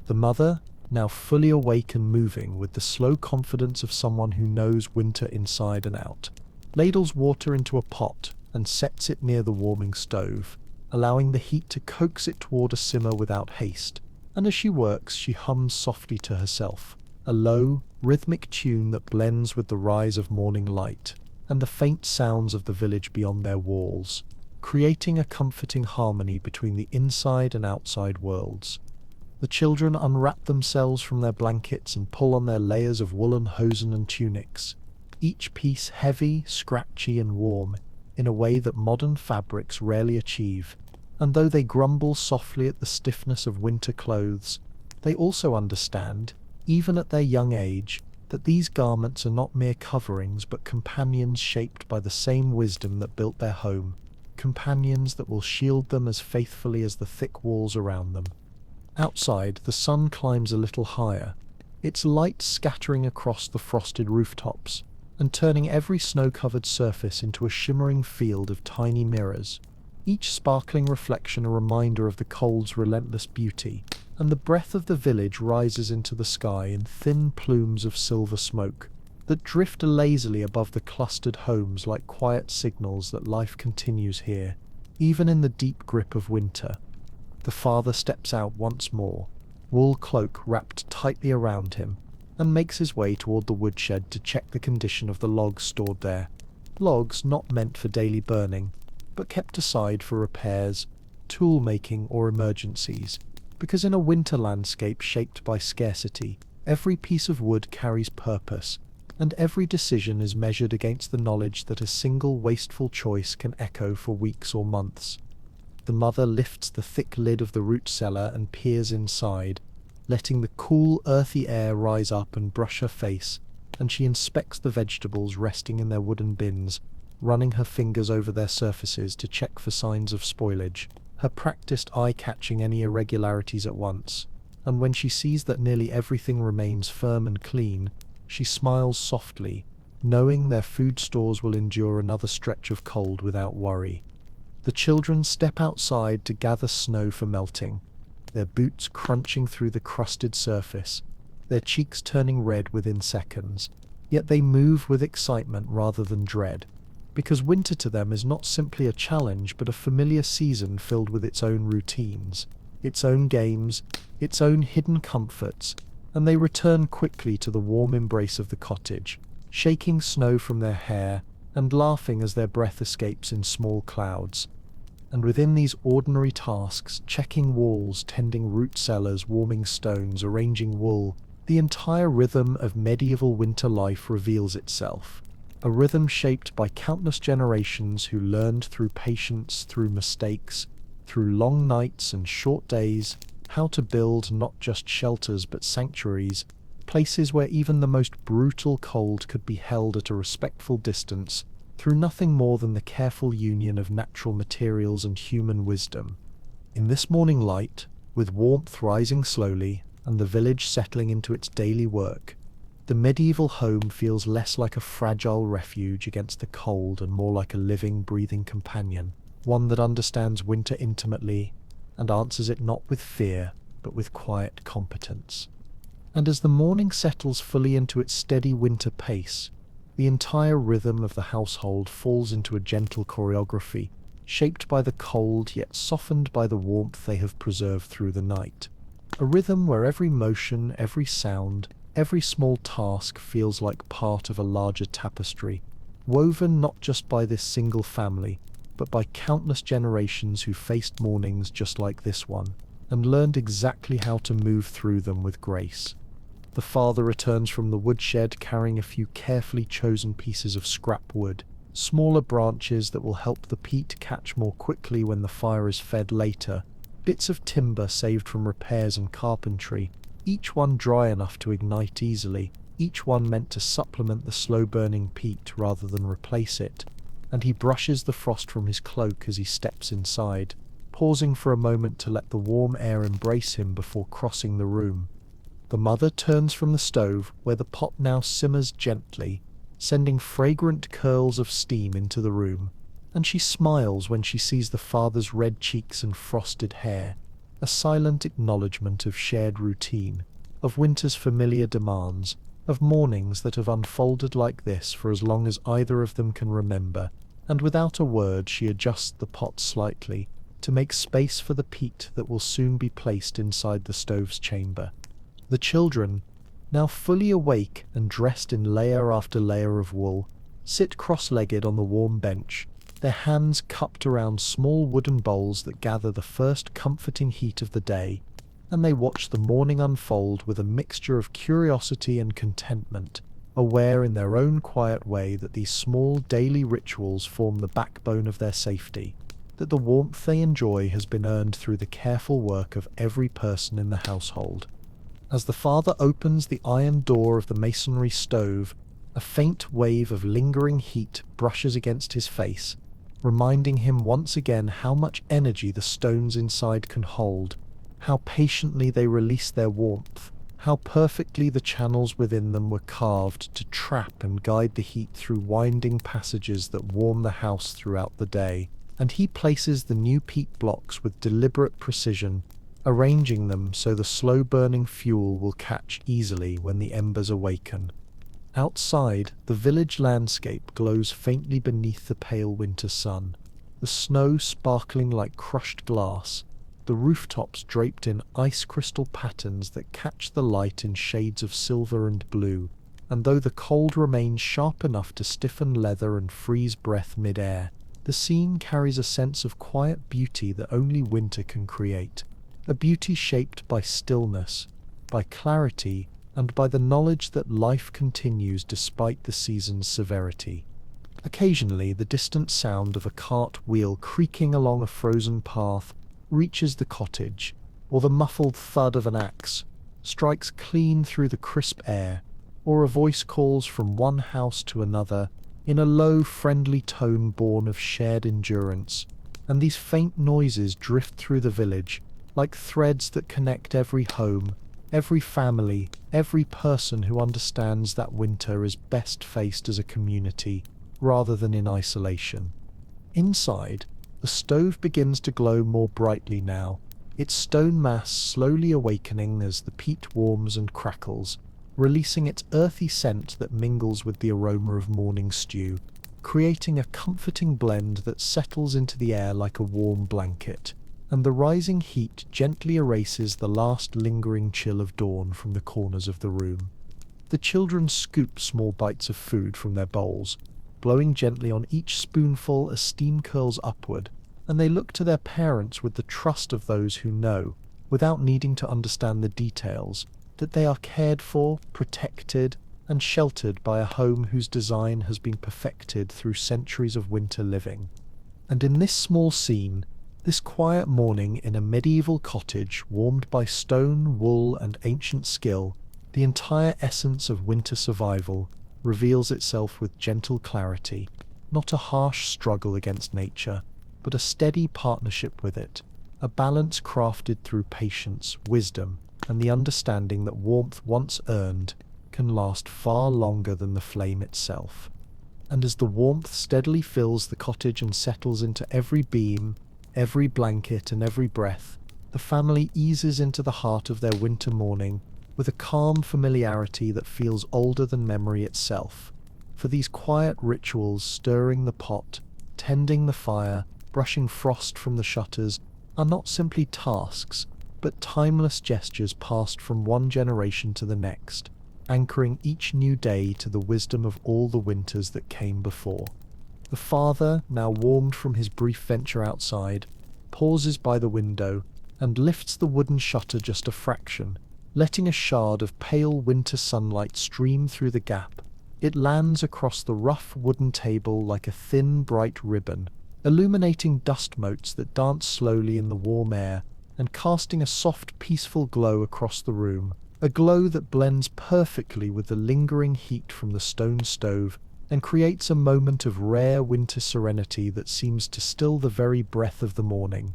The mother, now fully awake and moving with the slow confidence of someone who knows winter inside and out, ladles water into a pot and sets it near the warming stove, allowing the heat to coax it toward a simmer without haste, and as she works she hums softly to herself, a low, rhythmic tune that blends with the rise of morning light and the faint sounds of the village beyond their walls, creating a comforting harmony between the inside and outside worlds. The children unwrap themselves from their blankets and pull on their layers of woolen hosen and tunics, each piece heavy, scratchy, and warm, in a way that modern fabrics rarely achieve. And though they grumble softly at the stiffness of winter clothes, they also understand, even at their young age, that these garments are not mere coverings but companions shaped by the same wisdom that built their home, companions that will shield them as faithfully as the thick walls around them. Outside, the sun climbs a little higher, its light scattering across the frosted rooftops, and turning every snow-covered surface into a shimmering field of tiny mirrors, each sparkling reflection a reminder of the cold's relentless beauty, and the breath of the village rises into the sky in thin plumes of silver smoke that drift lazily above the clustered homes like quiet signals that life continues here, even in the deep grip of winter. The father steps out once more, wool cloak wrapped tightly around him, and makes his way toward the woodshed to check the condition of the logs stored there. Logs not meant for daily burning, but kept aside for repairs, tool-making, or emergencies, because in a winter landscape shaped by scarcity, every piece of wood carries purpose, and every decision is measured against the knowledge that a single wasteful choice can echo for weeks or months. The mother lifts the thick lid of the root cellar and peers inside, letting the cool, earthy air rise up and brush her face, and she inspects the vegetables resting in their wooden bins, running her fingers over their surfaces to check for signs of spoilage, her practiced eye catching any irregularities at once. And when she sees that nearly everything remains firm and clean, she smiles softly, knowing their food stores will endure another stretch of cold without worry. The children step outside to gather snow for melting, their boots crunching through the crusted surface, their cheeks turning red within seconds, yet they move with excitement rather than dread, because winter to them is not simply a challenge but a familiar season filled with its own routines, its own games, its own hidden comforts, and they return quickly to the warm embrace of the cottage, shaking snow from their hair and laughing as their breath escapes in small clouds. And within these ordinary tasks, checking walls, tending root cellars, warming stones, arranging wool, the entire rhythm of medieval winter life reveals itself. A rhythm shaped by countless generations who learned through patience, through mistakes, through long nights and short days, how to build not just shelters but sanctuaries, places where even the most brutal cold could be held at a respectful distance, through nothing more than the careful union of natural materials and human wisdom. In this morning light, with warmth rising slowly and the village settling into its daily work, the medieval home feels less like a fragile refuge against the cold and more like a living, breathing companion, one that understands winter intimately and answers it not with fear, but with quiet competence. And as the morning settles fully into its steady winter pace, the entire rhythm of the household falls into a gentle choreography, shaped by the cold yet softened by the warmth they have preserved through the night. A rhythm where every motion, every sound, every small task feels like part of a larger tapestry, woven not just by this single family, but by countless generations who faced mornings just like this one, and learned exactly how to move through them with grace. The father returns from the woodshed carrying a few carefully chosen pieces of scrap wood, smaller branches that will help the peat catch more quickly when the fire is fed later, bits of timber saved from repairs and carpentry, each one dry enough to ignite easily, each one meant to supplement the slow-burning peat rather than replace it, and he brushes the frost from his cloak as he steps inside, pausing for a moment to let the warm air embrace him before crossing the room. The mother turns from the stove, where the pot now simmers gently, sending fragrant curls of steam into the room, and she smiles when she sees the father's red cheeks and frosted hair, a silent acknowledgement of shared routine, of winter's familiar demands, of mornings that have unfolded like this for as long as either of them can remember, and without a word she adjusts the pot slightly, to make space for the peat that will soon be placed inside the stove's chamber. The children, now fully awake and dressed in layer after layer of wool, sit cross-legged on the warm bench, their hands cupped around small wooden bowls that gather the first comforting heat of the day, and they watch the morning unfold with a mixture of curiosity and contentment, aware in their own quiet way that these small daily rituals form the backbone of their safety, that the warmth they enjoy has been earned through the careful work of every person in the household. As the father opens the iron door of the masonry stove, a faint wave of lingering heat brushes against his face, reminding him once again how much energy the stones inside can hold, how patiently they release their warmth, how perfectly the channels within them were carved to trap and guide the heat through winding passages that warm the house throughout the day. And he places the new peat blocks with deliberate precision, arranging them so the slow-burning fuel will catch easily when the embers awaken. Outside, the village landscape glows faintly beneath the pale winter sun, the snow sparkling like crushed glass, the rooftops draped in ice crystal patterns that catch the light in shades of silver and blue, and though the cold remains sharp enough to stiffen leather and freeze breath mid-air, the scene carries a sense of quiet beauty that only winter can create, a beauty shaped by stillness, by clarity, and by the knowledge that life continues despite the season's severity. Occasionally, the distant sound of a cart wheel creaking along a frozen path reaches the cottage, or the muffled thud of an axe strikes clean through the crisp air, or a voice calls from one house to another in a low, friendly tone born of shared endurance, and these faint noises drift through the village like threads that connect every home, every family, every person who understands that winter is best faced as a community rather than in isolation. Inside, the stove begins to glow more brightly now, its stone mass slowly awakening as the peat warms and crackles, releasing its earthy scent that mingles with the aroma of morning stew, creating a comforting blend that settles into the air like a warm blanket, and the rising heat gently erases the last lingering chill of dawn from the corners of the room. The children scoop small bites of food from their bowls, blowing gently on each spoonful as steam curls upward, and they look to their parents with the trust of those who know, without needing to understand the details, that they are cared for, protected, and sheltered by a home whose design has been perfected through centuries of winter living. And in this small scene, this quiet morning in a medieval cottage warmed by stone, wool, and ancient skill, the entire essence of winter survival reveals itself with gentle clarity, not a harsh struggle against nature, but a steady partnership with it, a balance crafted through patience, wisdom, and the understanding that warmth once earned can last far longer than the flame itself. And as the warmth steadily fills the cottage and settles into every beam, every blanket, and every breath, the family eases into the heart of their winter morning with a calm familiarity that feels older than memory itself. For these quiet rituals, stirring the pot, tending the fire, brushing frost from the shutters, are not simply tasks, but timeless gestures passed from one generation to the next, anchoring each new day to the wisdom of all the winters that came before. The father, now warmed from his brief venture outside, pauses by the window and lifts the wooden shutter just a fraction, letting a shard of pale winter sunlight stream through the gap. It lands across the rough wooden table like a thin, bright ribbon, illuminating dust motes that dance slowly in the warm air and casting a soft, peaceful glow across the room, a glow that blends perfectly with the lingering heat from the stone stove and creates a moment of rare winter serenity that seems to still the very breath of the morning.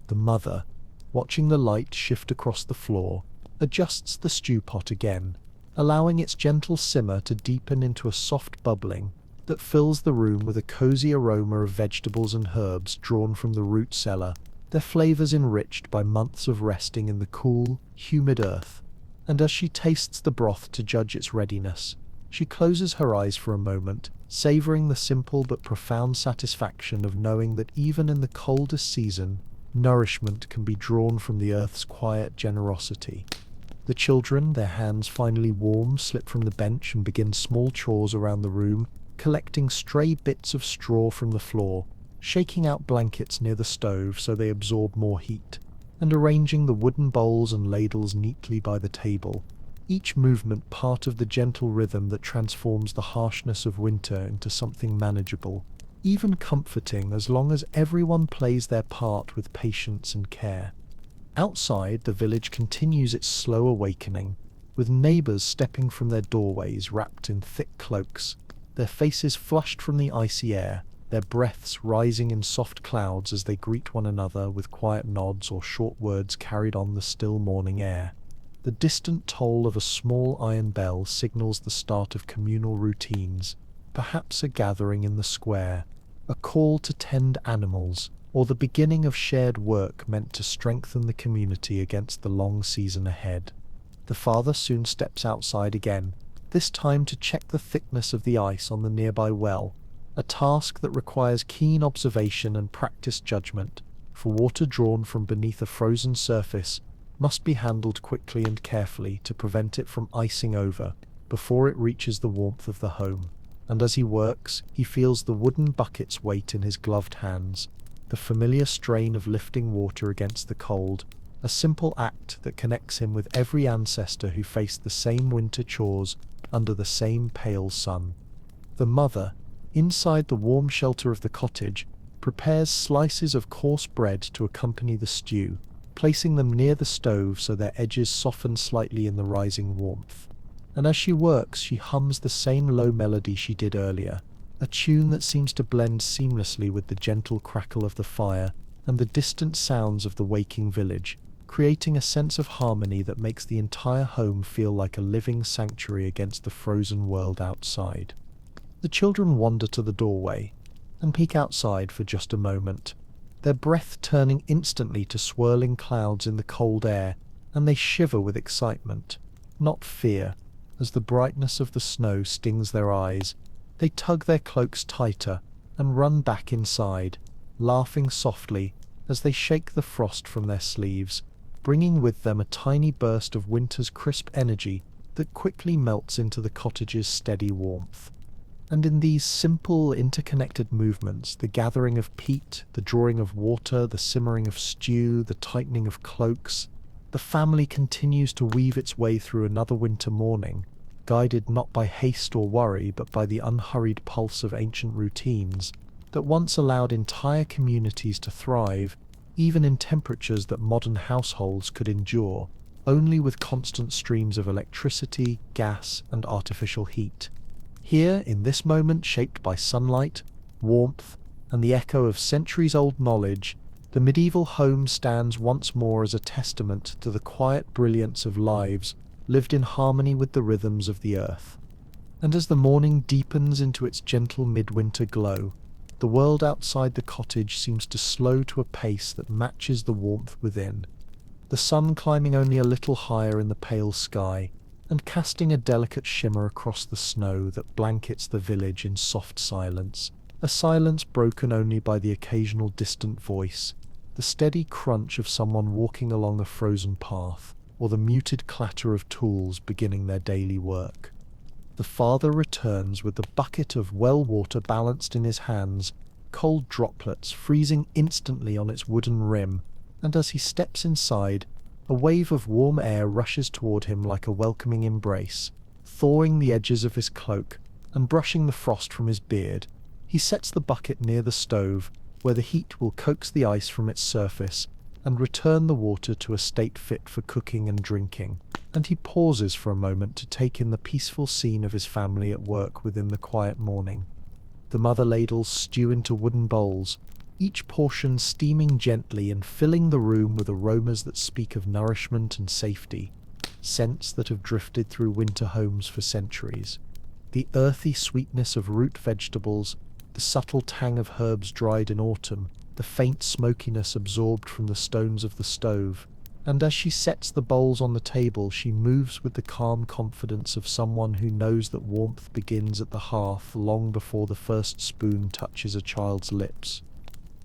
The mother, watching the light shift across the floor, adjusts the stew pot again, allowing its gentle simmer to deepen into a soft bubbling that fills the room with a cozy aroma of vegetables and herbs drawn from the root cellar, their flavors enriched by months of resting in the cool, humid earth. And as she tastes the broth to judge its readiness, she closes her eyes for a moment, savoring the simple but profound satisfaction of knowing that even in the coldest season, nourishment can be drawn from the earth's quiet generosity. The children, their hands finally warm, slip from the bench and begin small chores around the room, collecting stray bits of straw from the floor, shaking out blankets near the stove so they absorb more heat, and arranging the wooden bowls and ladles neatly by the table. each movement part of the gentle rhythm that transforms the harshness of winter into something manageable, even comforting as long as everyone plays their part with patience and care. Outside, the village continues its slow awakening, with neighbors stepping from their doorways wrapped in thick cloaks, their faces flushed from the icy air, their breaths rising in soft clouds as they greet one another with quiet nods or short words carried on the still morning air. The distant toll of a small iron bell signals the start of communal routines, perhaps a gathering in the square, a call to tend animals, or the beginning of shared work meant to strengthen the community against the long season ahead. The father soon steps outside again, this time to check the thickness of the ice on the nearby well, a task that requires keen observation and practiced judgment, for water drawn from beneath a frozen surface must be handled quickly and carefully to prevent it from icing over before it reaches the warmth of the home. And as he works, he feels the wooden bucket's weight in his gloved hands, the familiar strain of lifting water against the cold, a simple act that connects him with every ancestor who faced the same winter chores under the same pale sun. The mother, inside the warm shelter of the cottage, prepares slices of coarse bread to accompany the stew, placing them near the stove so their edges soften slightly in the rising warmth. And as she works, she hums the same low melody she did earlier, a tune that seems to blend seamlessly with the gentle crackle of the fire and the distant sounds of the waking village, creating a sense of harmony that makes the entire home feel like a living sanctuary against the frozen world outside. The children wander to the doorway and peek outside for just a moment, their breath turning instantly to swirling clouds in the cold air, and they shiver with excitement, not fear, as the brightness of the snow stings their eyes. They tug their cloaks tighter and run back inside, laughing softly as they shake the frost from their sleeves, bringing with them a tiny burst of winter's crisp energy that quickly melts into the cottage's steady warmth. And in these simple, interconnected movements, the gathering of peat, the drawing of water, the simmering of stew, the tightening of cloaks, the family continues to weave its way through another winter morning, guided not by haste or worry, but by the unhurried pulse of ancient routines that once allowed entire communities to thrive, even in temperatures that modern households could endure, only with constant streams of electricity, gas, and artificial heat. Here, in this moment shaped by sunlight, warmth, and the echo of centuries-old knowledge, the medieval home stands once more as a testament to the quiet brilliance of lives lived in harmony with the rhythms of the earth. And as the morning deepens into its gentle midwinter glow, the world outside the cottage seems to slow to a pace that matches the warmth within, the sun climbing only a little higher in the pale sky, and casting a delicate shimmer across the snow that blankets the village in soft silence, a silence broken only by the occasional distant voice, the steady crunch of someone walking along a frozen path, or the muted clatter of tools beginning their daily work. The father returns with the bucket of well water balanced in his hands, cold droplets freezing instantly on its wooden rim, and as he steps inside, a wave of warm air rushes toward him like a welcoming embrace, thawing the edges of his cloak and brushing the frost from his beard. He sets the bucket near the stove, where the heat will coax the ice from its surface and return the water to a state fit for cooking and drinking, and he pauses for a moment to take in the peaceful scene of his family at work within the quiet morning. The mother ladles stew into wooden bowls, each portion steaming gently and filling the room with aromas that speak of nourishment and safety, scents that have drifted through winter homes for centuries. The earthy sweetness of root vegetables, the subtle tang of herbs dried in autumn, the faint smokiness absorbed from the stones of the stove, and as she sets the bowls on the table, she moves with the calm confidence of someone who knows that warmth begins at the hearth long before the first spoon touches a child's lips.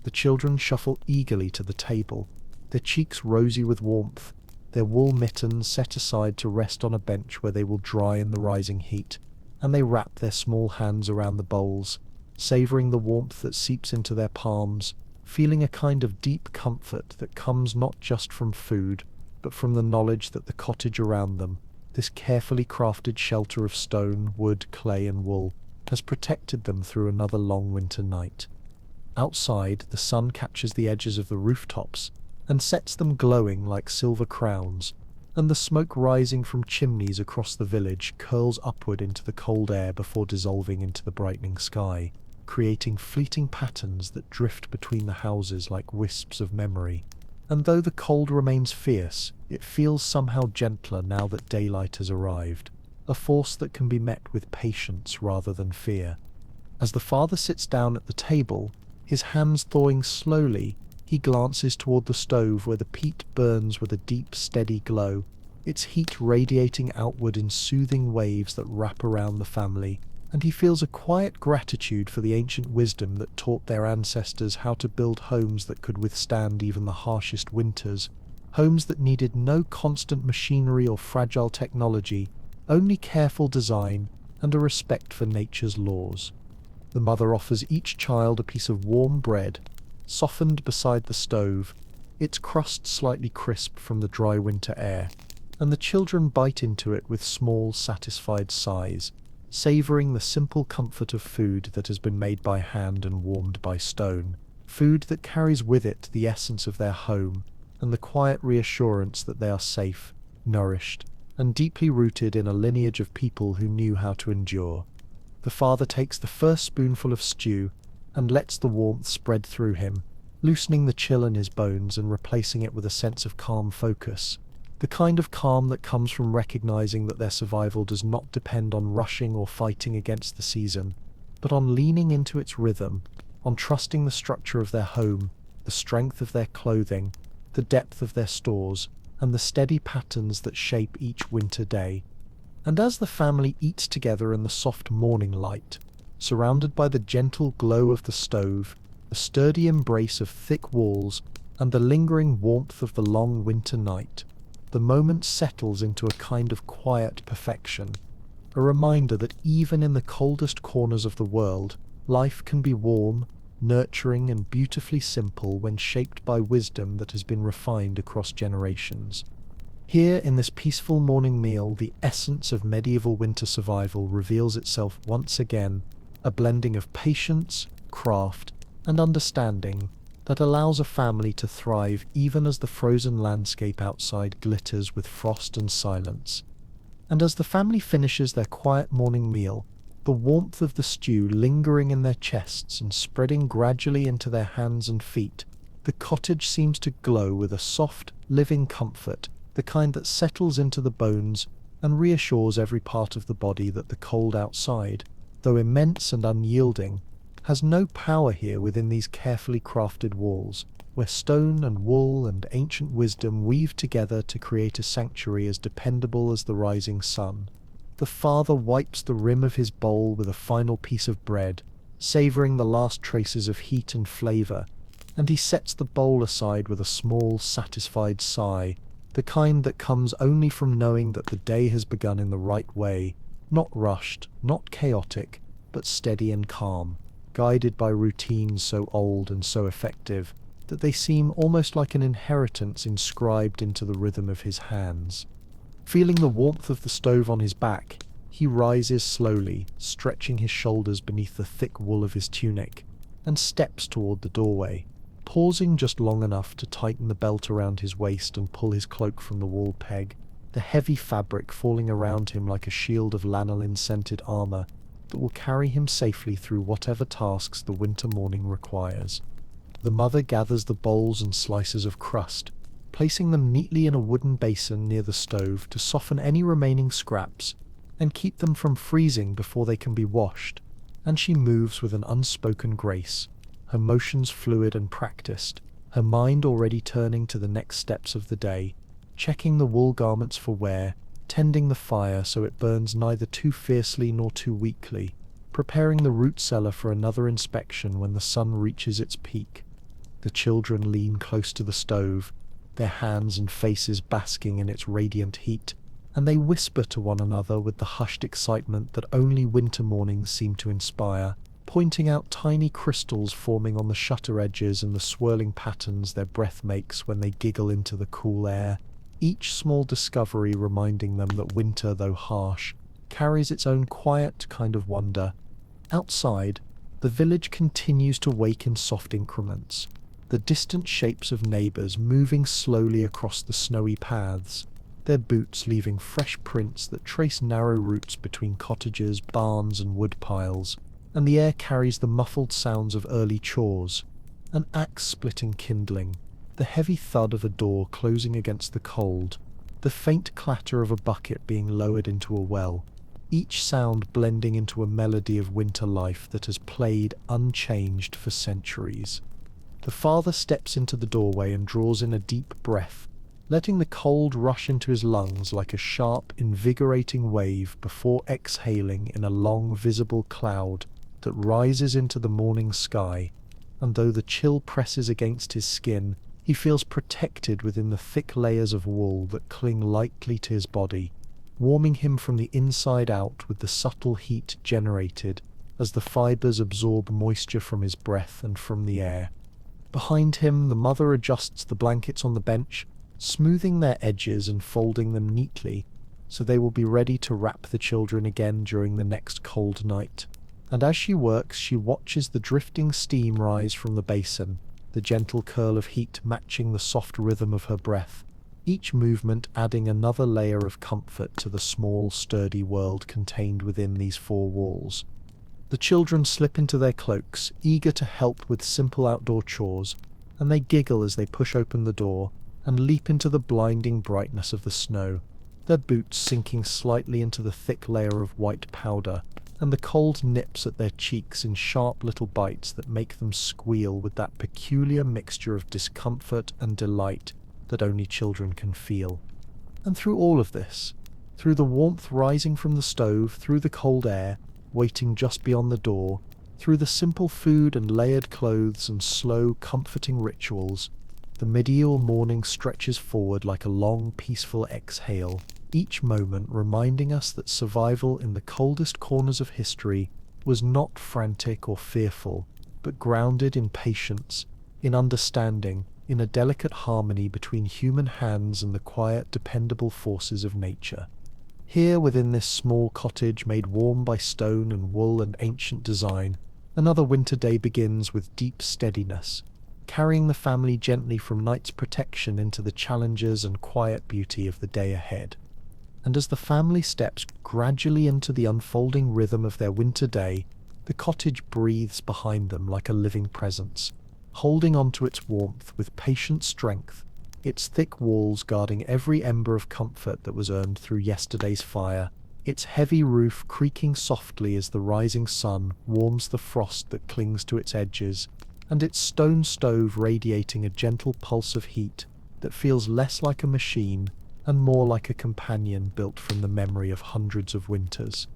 The children shuffle eagerly to the table, their cheeks rosy with warmth, their wool mittens set aside to rest on a bench where they will dry in the rising heat, and they wrap their small hands around the bowls, savouring the warmth that seeps into their palms, feeling a kind of deep comfort that comes not just from food, but from the knowledge that the cottage around them, This carefully crafted shelter of stone, wood, clay, and wool has protected them through another long winter night. Outside, the sun catches the edges of the rooftops and sets them glowing like silver crowns, and the smoke rising from chimneys across the village curls upward into the cold air before dissolving into the brightening sky, creating fleeting patterns that drift between the houses like wisps of memory. And though the cold remains fierce, it feels somehow gentler now that daylight has arrived, a force that can be met with patience rather than fear. As the father sits down at the table, his hands thawing slowly, he glances toward the stove where the peat burns with a deep, steady glow, its heat radiating outward in soothing waves that wrap around the family, and he feels a quiet gratitude for the ancient wisdom that taught their ancestors how to build homes that could withstand even the harshest winters, homes that needed no constant machinery or fragile technology, only careful design and a respect for nature's laws. The mother offers each child a piece of warm bread, softened beside the stove, its crust slightly crisp from the dry winter air, and the children bite into it with small, satisfied sighs, savouring the simple comfort of food that has been made by hand and warmed by stone, food that carries with it the essence of their home and the quiet reassurance that they are safe, nourished, and deeply rooted in a lineage of people who knew how to endure. The father takes the first spoonful of stew and lets the warmth spread through him, loosening the chill in his bones and replacing it with a sense of calm focus, the kind of calm that comes from recognizing that their survival does not depend on rushing or fighting against the season, but on leaning into its rhythm, on trusting the structure of their home, the strength of their clothing, the depth of their stores, and the steady patterns that shape each winter day. And as the family eats together in the soft morning light, surrounded by the gentle glow of the stove, the sturdy embrace of thick walls, and the lingering warmth of the long winter night, the moment settles into a kind of quiet perfection, a reminder that even in the coldest corners of the world, life can be warm, nurturing, and beautifully simple when shaped by wisdom that has been refined across generations. Here, in this peaceful morning meal, the essence of medieval winter survival reveals itself once again, a blending of patience, craft, and understanding that allows a family to thrive even as the frozen landscape outside glitters with frost and silence. And as the family finishes their quiet morning meal, the warmth of the stew lingering in their chests and spreading gradually into their hands and feet, the cottage seems to glow with a soft, living comfort, the kind that settles into the bones and reassures every part of the body that the cold outside, though immense and unyielding, has no power here within these carefully crafted walls, where stone and wool and ancient wisdom weave together to create a sanctuary as dependable as the rising sun. The father wipes the rim of his bowl with a final piece of bread, savouring the last traces of heat and flavour, and he sets the bowl aside with a small, satisfied sigh, the kind that comes only from knowing that the day has begun in the right way, not rushed, not chaotic, but steady and calm, guided by routines so old and so effective that they seem almost like an inheritance inscribed into the rhythm of his hands. Feeling the warmth of the stove on his back, he rises slowly, stretching his shoulders beneath the thick wool of his tunic, and steps toward the doorway, pausing just long enough to tighten the belt around his waist and pull his cloak from the wall peg, the heavy fabric falling around him like a shield of lanolin-scented armor that will carry him safely through whatever tasks the winter morning requires. The mother gathers the bowls and slices of crust, placing them neatly in a wooden basin near the stove to soften any remaining scraps and keep them from freezing before they can be washed, and she moves with an unspoken grace, her motions fluid and practiced, her mind already turning to the next steps of the day, checking the wool garments for wear, tending the fire so it burns neither too fiercely nor too weakly, preparing the root cellar for another inspection when the sun reaches its peak. The children lean close to the stove, their hands and faces basking in its radiant heat, and they whisper to one another with the hushed excitement that only winter mornings seem to inspire, pointing out tiny crystals forming on the shutter edges and the swirling patterns their breath makes when they giggle into the cool air. each small discovery reminding them that winter, though harsh, carries its own quiet kind of wonder. Outside, the village continues to wake in soft increments, the distant shapes of neighbours moving slowly across the snowy paths, their boots leaving fresh prints that trace narrow routes between cottages, barns and wood piles, and the air carries the muffled sounds of early chores, an axe splitting kindling, the heavy thud of a door closing against the cold, the faint clatter of a bucket being lowered into a well, each sound blending into a melody of winter life that has played unchanged for centuries. The father steps into the doorway and draws in a deep breath, letting the cold rush into his lungs like a sharp, invigorating wave before exhaling in a long, visible cloud that rises into the morning sky, and though the chill presses against his skin, he feels protected within the thick layers of wool that cling lightly to his body, warming him from the inside out with the subtle heat generated as the fibers absorb moisture from his breath and from the air. Behind him, the mother adjusts the blankets on the bench, smoothing their edges and folding them neatly, so they will be ready to wrap the children again during the next cold night. And as she works, she watches the drifting steam rise from the basin, the gentle curl of heat matching the soft rhythm of her breath, each movement adding another layer of comfort to the small, sturdy world contained within these four walls. The children slip into their cloaks, eager to help with simple outdoor chores, and they giggle as they push open the door and leap into the blinding brightness of the snow, their boots sinking slightly into the thick layer of white powder, and the cold nips at their cheeks in sharp little bites that make them squeal with that peculiar mixture of discomfort and delight that only children can feel. And through all of this, through the warmth rising from the stove, through the cold air waiting just beyond the door, through the simple food and layered clothes and slow, comforting rituals, the medieval morning stretches forward like a long, peaceful exhale, each moment reminding us that survival in the coldest corners of history was not frantic or fearful, but grounded in patience, in understanding, in a delicate harmony between human hands and the quiet, dependable forces of nature. Here, within this small cottage made warm by stone and wool and ancient design, another winter day begins with deep steadiness, carrying the family gently from night's protection into the challenges and quiet beauty of the day ahead. And as the family steps gradually into the unfolding rhythm of their winter day, the cottage breathes behind them like a living presence, holding on to its warmth with patient strength, its thick walls guarding every ember of comfort that was earned through yesterday's fire, its heavy roof creaking softly as the rising sun warms the frost that clings to its edges, and its stone stove radiating a gentle pulse of heat that feels less like a machine and more like a companion built from the memory of hundreds of winters.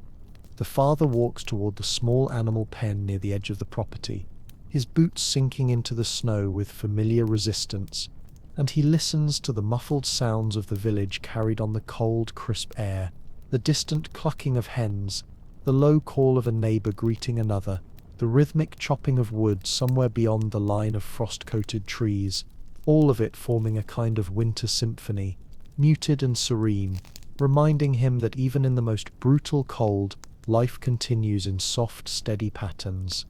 The father walks toward the small animal pen near the edge of the property, his boots sinking into the snow with familiar resistance, and he listens to the muffled sounds of the village carried on the cold, crisp air, the distant clucking of hens, the low call of a neighbour greeting another, the rhythmic chopping of wood somewhere beyond the line of frost-coated trees, all of it forming a kind of winter symphony, muted and serene, reminding him that even in the most brutal cold, life continues in soft, steady patterns.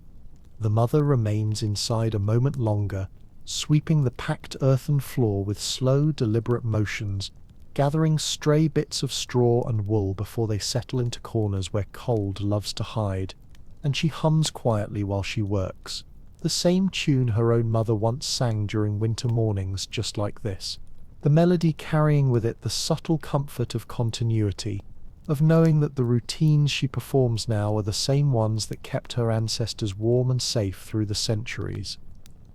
The mother remains inside a moment longer, sweeping the packed earthen floor with slow, deliberate motions, gathering stray bits of straw and wool before they settle into corners where cold loves to hide, and she hums quietly while she works, the same tune her own mother once sang during winter mornings just like this, the melody carrying with it the subtle comfort of continuity, of knowing that the routines she performs now are the same ones that kept her ancestors warm and safe through the centuries.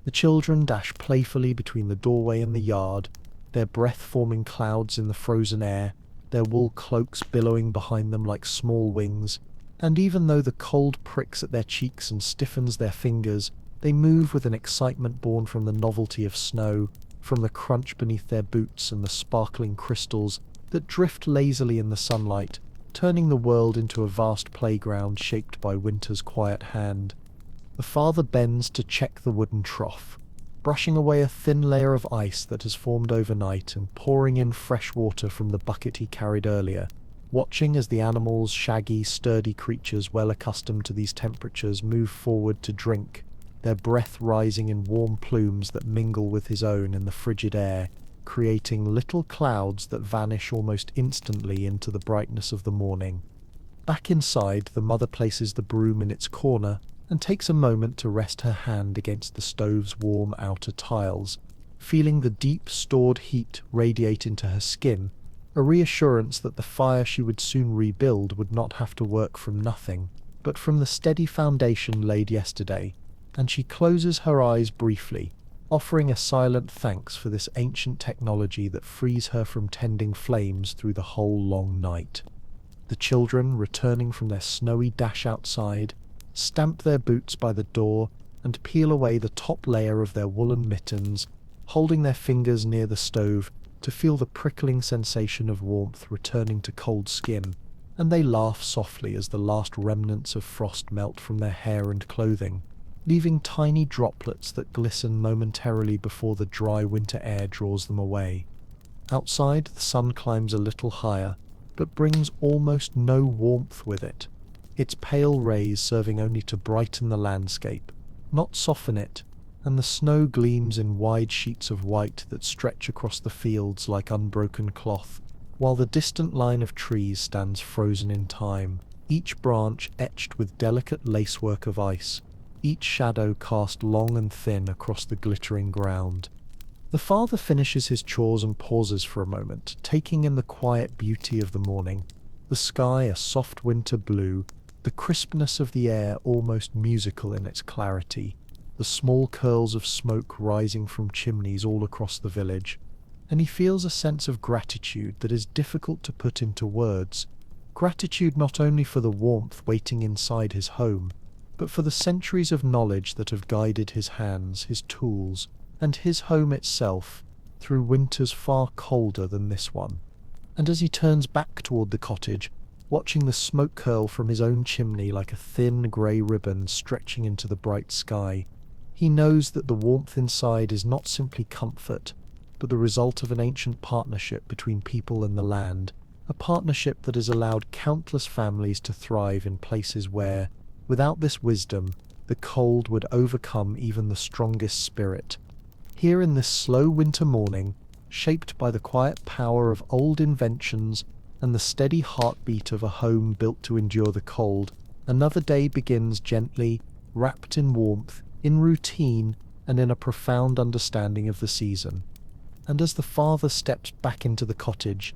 The children dash playfully between the doorway and the yard, their breath-forming clouds in the frozen air, their wool cloaks billowing behind them like small wings, and even though the cold pricks at their cheeks and stiffens their fingers, they move with an excitement born from the novelty of snow, from the crunch beneath their boots and the sparkling crystals that drift lazily in the sunlight, turning the world into a vast playground shaped by winter's quiet hand. The father bends to check the wooden trough, brushing away a thin layer of ice that has formed overnight and pouring in fresh water from the bucket he carried earlier, watching as the animals, shaggy, sturdy creatures well accustomed to these temperatures, move forward to drink, their breath rising in warm plumes that mingle with his own in the frigid air, creating little clouds that vanish almost instantly into the brightness of the morning. Back inside, the mother places the broom in its corner and takes a moment to rest her hand against the stove's warm outer tiles, feeling the deep stored heat radiate into her skin, a reassurance that the fire she would soon rebuild would not have to work from nothing, but from the steady foundation laid yesterday, and she closes her eyes briefly, offering a silent thanks for this ancient technology that frees her from tending flames through the whole long night. The children, returning from their snowy dash outside, stamp their boots by the door and peel away the top layer of their woolen mittens, holding their fingers near the stove to feel the prickling sensation of warmth returning to cold skin, and they laugh softly as the last remnants of frost melt from their hair and clothing, leaving tiny droplets that glisten momentarily before the dry winter air draws them away. Outside, the sun climbs a little higher, but brings almost no warmth with it, its pale rays serving only to brighten the landscape, not soften it, and the snow gleams in wide sheets of white that stretch across the fields like unbroken cloth, while the distant line of trees stands frozen in time, each branch etched with delicate lacework of ice, each shadow cast long and thin across the glittering ground. The father finishes his chores and pauses for a moment, taking in the quiet beauty of the morning, the sky a soft winter blue, the crispness of the air almost musical in its clarity, the small curls of smoke rising from chimneys all across the village, and he feels a sense of gratitude that is difficult to put into words. Gratitude not only for the warmth waiting inside his home, but for the centuries of knowledge that have guided his hands, his tools, and his home itself through winters far colder than this one. And as he turns back toward the cottage, watching the smoke curl from his own chimney like a thin grey ribbon stretching into the bright sky, he knows that the warmth inside is not simply comfort, but the result of an ancient partnership between people and the land, a partnership that has allowed countless families to thrive in places where, without this wisdom, the cold would overcome even the strongest spirit. Here in this slow winter morning, shaped by the quiet power of old inventions and the steady heartbeat of a home built to endure the cold, another day begins gently, wrapped in warmth, in routine, and in a profound understanding of the season. And as the father steps back into the cottage,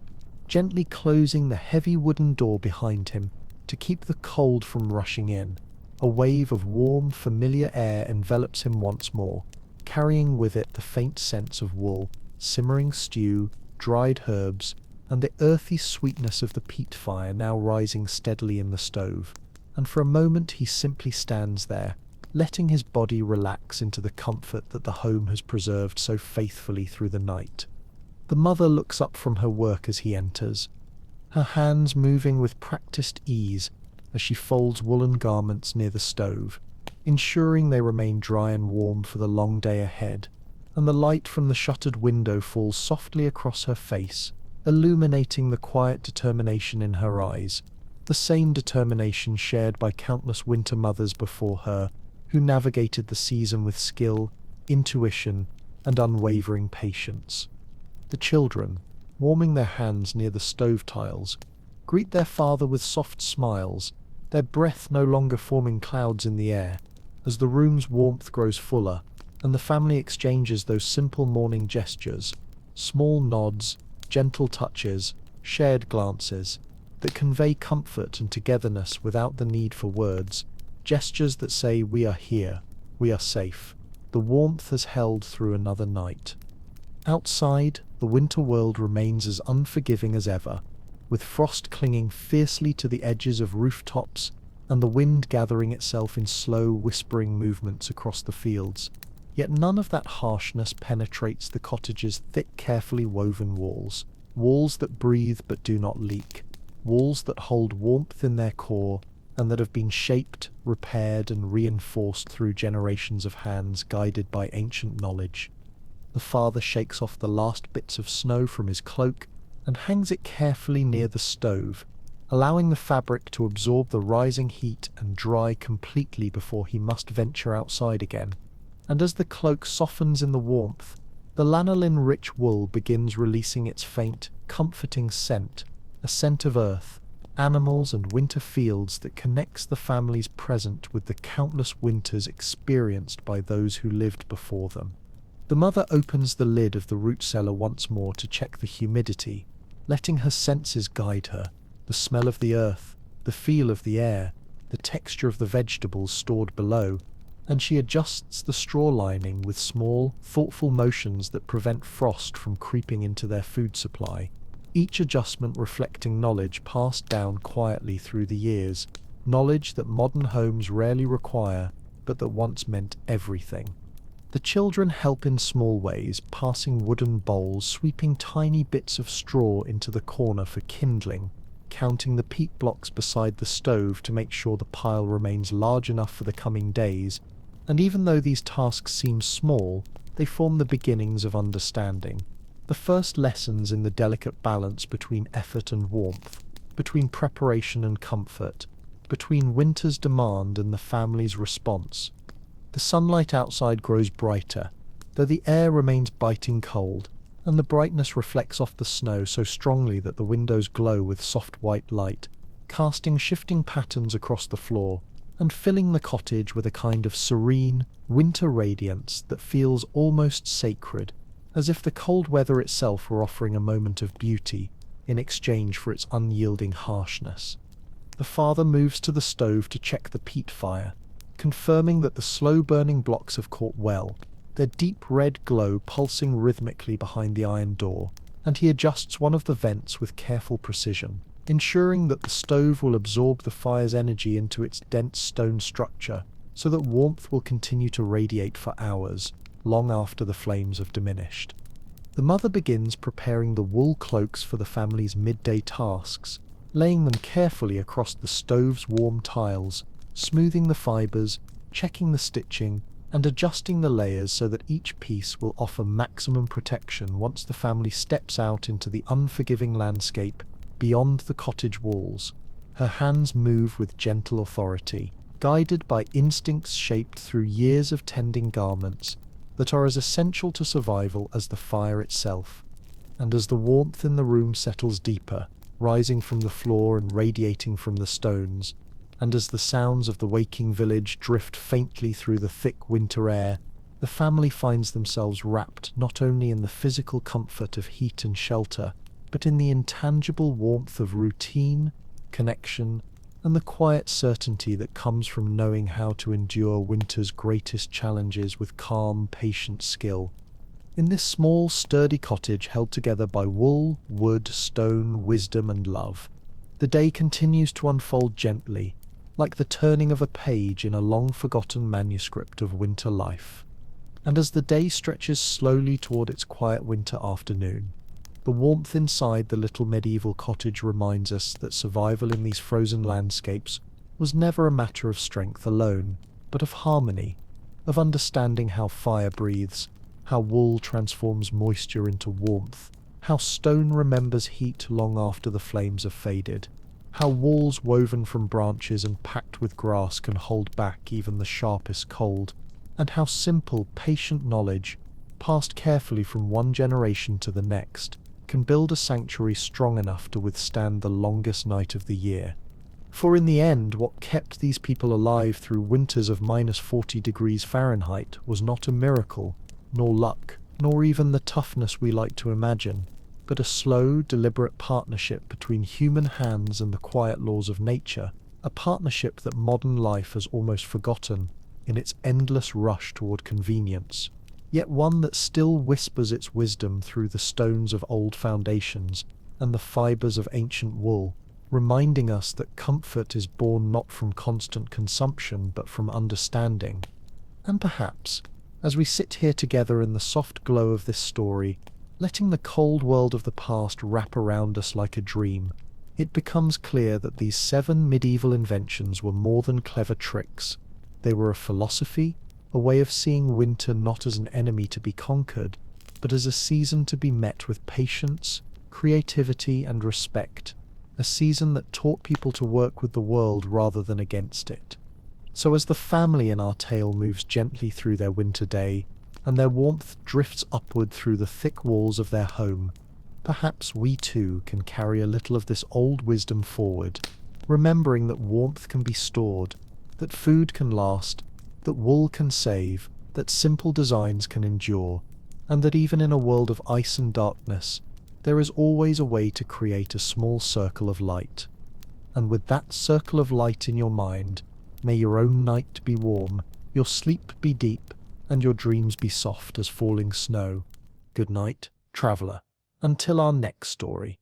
gently closing the heavy wooden door behind him to keep the cold from rushing in, a wave of warm, familiar air envelops him once more, carrying with it the faint sense of wool, simmering stew, dried herbs, and the earthy sweetness of the peat fire now rising steadily in the stove. And for a moment he simply stands there, letting his body relax into the comfort that the home has preserved so faithfully through the night. The mother looks up from her work as he enters, her hands moving with practiced ease as she folds woolen garments near the stove, ensuring they remain dry and warm for the long day ahead, and the light from the shuttered window falls softly across her face, illuminating the quiet determination in her eyes, the same determination shared by countless winter mothers before her, who navigated the season with skill, intuition, and unwavering patience. The children, warming their hands near the stove tiles, greet their father with soft smiles, their breath no longer forming clouds in the air, as the room's warmth grows fuller, and the family exchanges those simple morning gestures, small nods, gentle touches, shared glances, that convey comfort and togetherness without the need for words, gestures that say, "We are here, we are safe, the warmth has held through another night." Outside, the winter world remains as unforgiving as ever, with frost clinging fiercely to the edges of rooftops and the wind gathering itself in slow, whispering movements across the fields. Yet none of that harshness penetrates the cottage's thick, carefully woven walls, walls that breathe but do not leak, walls that hold warmth in their core, and that have been shaped, repaired, and reinforced through generations of hands guided by ancient knowledge. The father shakes off the last bits of snow from his cloak and hangs it carefully near the stove, allowing the fabric to absorb the rising heat and dry completely before he must venture outside again. And as the cloak softens in the warmth, the lanolin-rich wool begins releasing its faint, comforting scent, a scent of earth, animals, and winter fields that connects the family's present with the countless winters experienced by those who lived before them. The mother opens the lid of the root cellar once more to check the humidity, letting her senses guide her, the smell of the earth, the feel of the air, the texture of the vegetables stored below, and she adjusts the straw lining with small, thoughtful motions that prevent frost from creeping into their food supply, each adjustment reflecting knowledge passed down quietly through the years, knowledge that modern homes rarely require, but that once meant everything. The children help in small ways, passing wooden bowls, sweeping tiny bits of straw into the corner for kindling, counting the peat blocks beside the stove to make sure the pile remains large enough for the coming days, and even though these tasks seem small, they form the beginnings of understanding, the first lessons in the delicate balance between effort and warmth, between preparation and comfort, between winter's demand and the family's response. The sunlight outside grows brighter, though the air remains biting cold, and the brightness reflects off the snow so strongly that the windows glow with soft white light, casting shifting patterns across the floor, and filling the cottage with a kind of serene, winter radiance that feels almost sacred, as if the cold weather itself were offering a moment of beauty in exchange for its unyielding harshness. The father moves to the stove to check the peat fire, confirming that the slow-burning blocks have caught well, their deep red glow pulsing rhythmically behind the iron door, and he adjusts one of the vents with careful precision, ensuring that the stove will absorb the fire's energy into its dense stone structure so that warmth will continue to radiate for hours, long after the flames have diminished. The mother begins preparing the wool cloaks for the family's midday tasks, laying them carefully across the stove's warm tiles, smoothing the fibers, checking the stitching, and adjusting the layers so that each piece will offer maximum protection once the family steps out into the unforgiving landscape beyond the cottage walls. Her hands move with gentle authority, guided by instincts shaped through years of tending garments that are as essential to survival as the fire itself. And as the warmth in the room settles deeper, rising from the floor and radiating from the stones, and as the sounds of the waking village drift faintly through the thick winter air, the family finds themselves wrapped not only in the physical comfort of heat and shelter, but in the intangible warmth of routine, connection, and the quiet certainty that comes from knowing how to endure winter's greatest challenges with calm, patient skill. In this small, sturdy cottage held together by wool, wood, stone, wisdom, and love, the day continues to unfold gently, like the turning of a page in a long-forgotten manuscript of winter life. And as the day stretches slowly toward its quiet winter afternoon, the warmth inside the little medieval cottage reminds us that survival in these frozen landscapes was never a matter of strength alone, but of harmony, of understanding how fire breathes, how wool transforms moisture into warmth, how stone remembers heat long after the flames have faded, how walls woven from branches and packed with grass can hold back even the sharpest cold, and how simple, patient knowledge, passed carefully from one generation to the next, can build a sanctuary strong enough to withstand the longest night of the year. For in the end, what kept these people alive through winters of -40 degrees Fahrenheit was not a miracle, nor luck, nor even the toughness we like to imagine, but a slow, deliberate partnership between human hands and the quiet laws of nature, a partnership that modern life has almost forgotten in its endless rush toward convenience, yet one that still whispers its wisdom through the stones of old foundations and the fibers of ancient wool, reminding us that comfort is born not from constant consumption but from understanding. And perhaps, as we sit here together in the soft glow of this story, letting the cold world of the past wrap around us like a dream, it becomes clear that these 7 medieval inventions were more than clever tricks. They were a philosophy, a way of seeing winter not as an enemy to be conquered, but as a season to be met with patience, creativity, and respect. A season that taught people to work with the world rather than against it. So as the family in our tale moves gently through their winter day, and their warmth drifts upward through the thick walls of their home, perhaps we too can carry a little of this old wisdom forward, remembering that warmth can be stored, that food can last, that wool can save, that simple designs can endure, and that even in a world of ice and darkness, there is always a way to create a small circle of light. And with that circle of light in your mind, may your own night be warm, your sleep be deep, and your dreams be soft as falling snow. Good night, traveller, until our next story.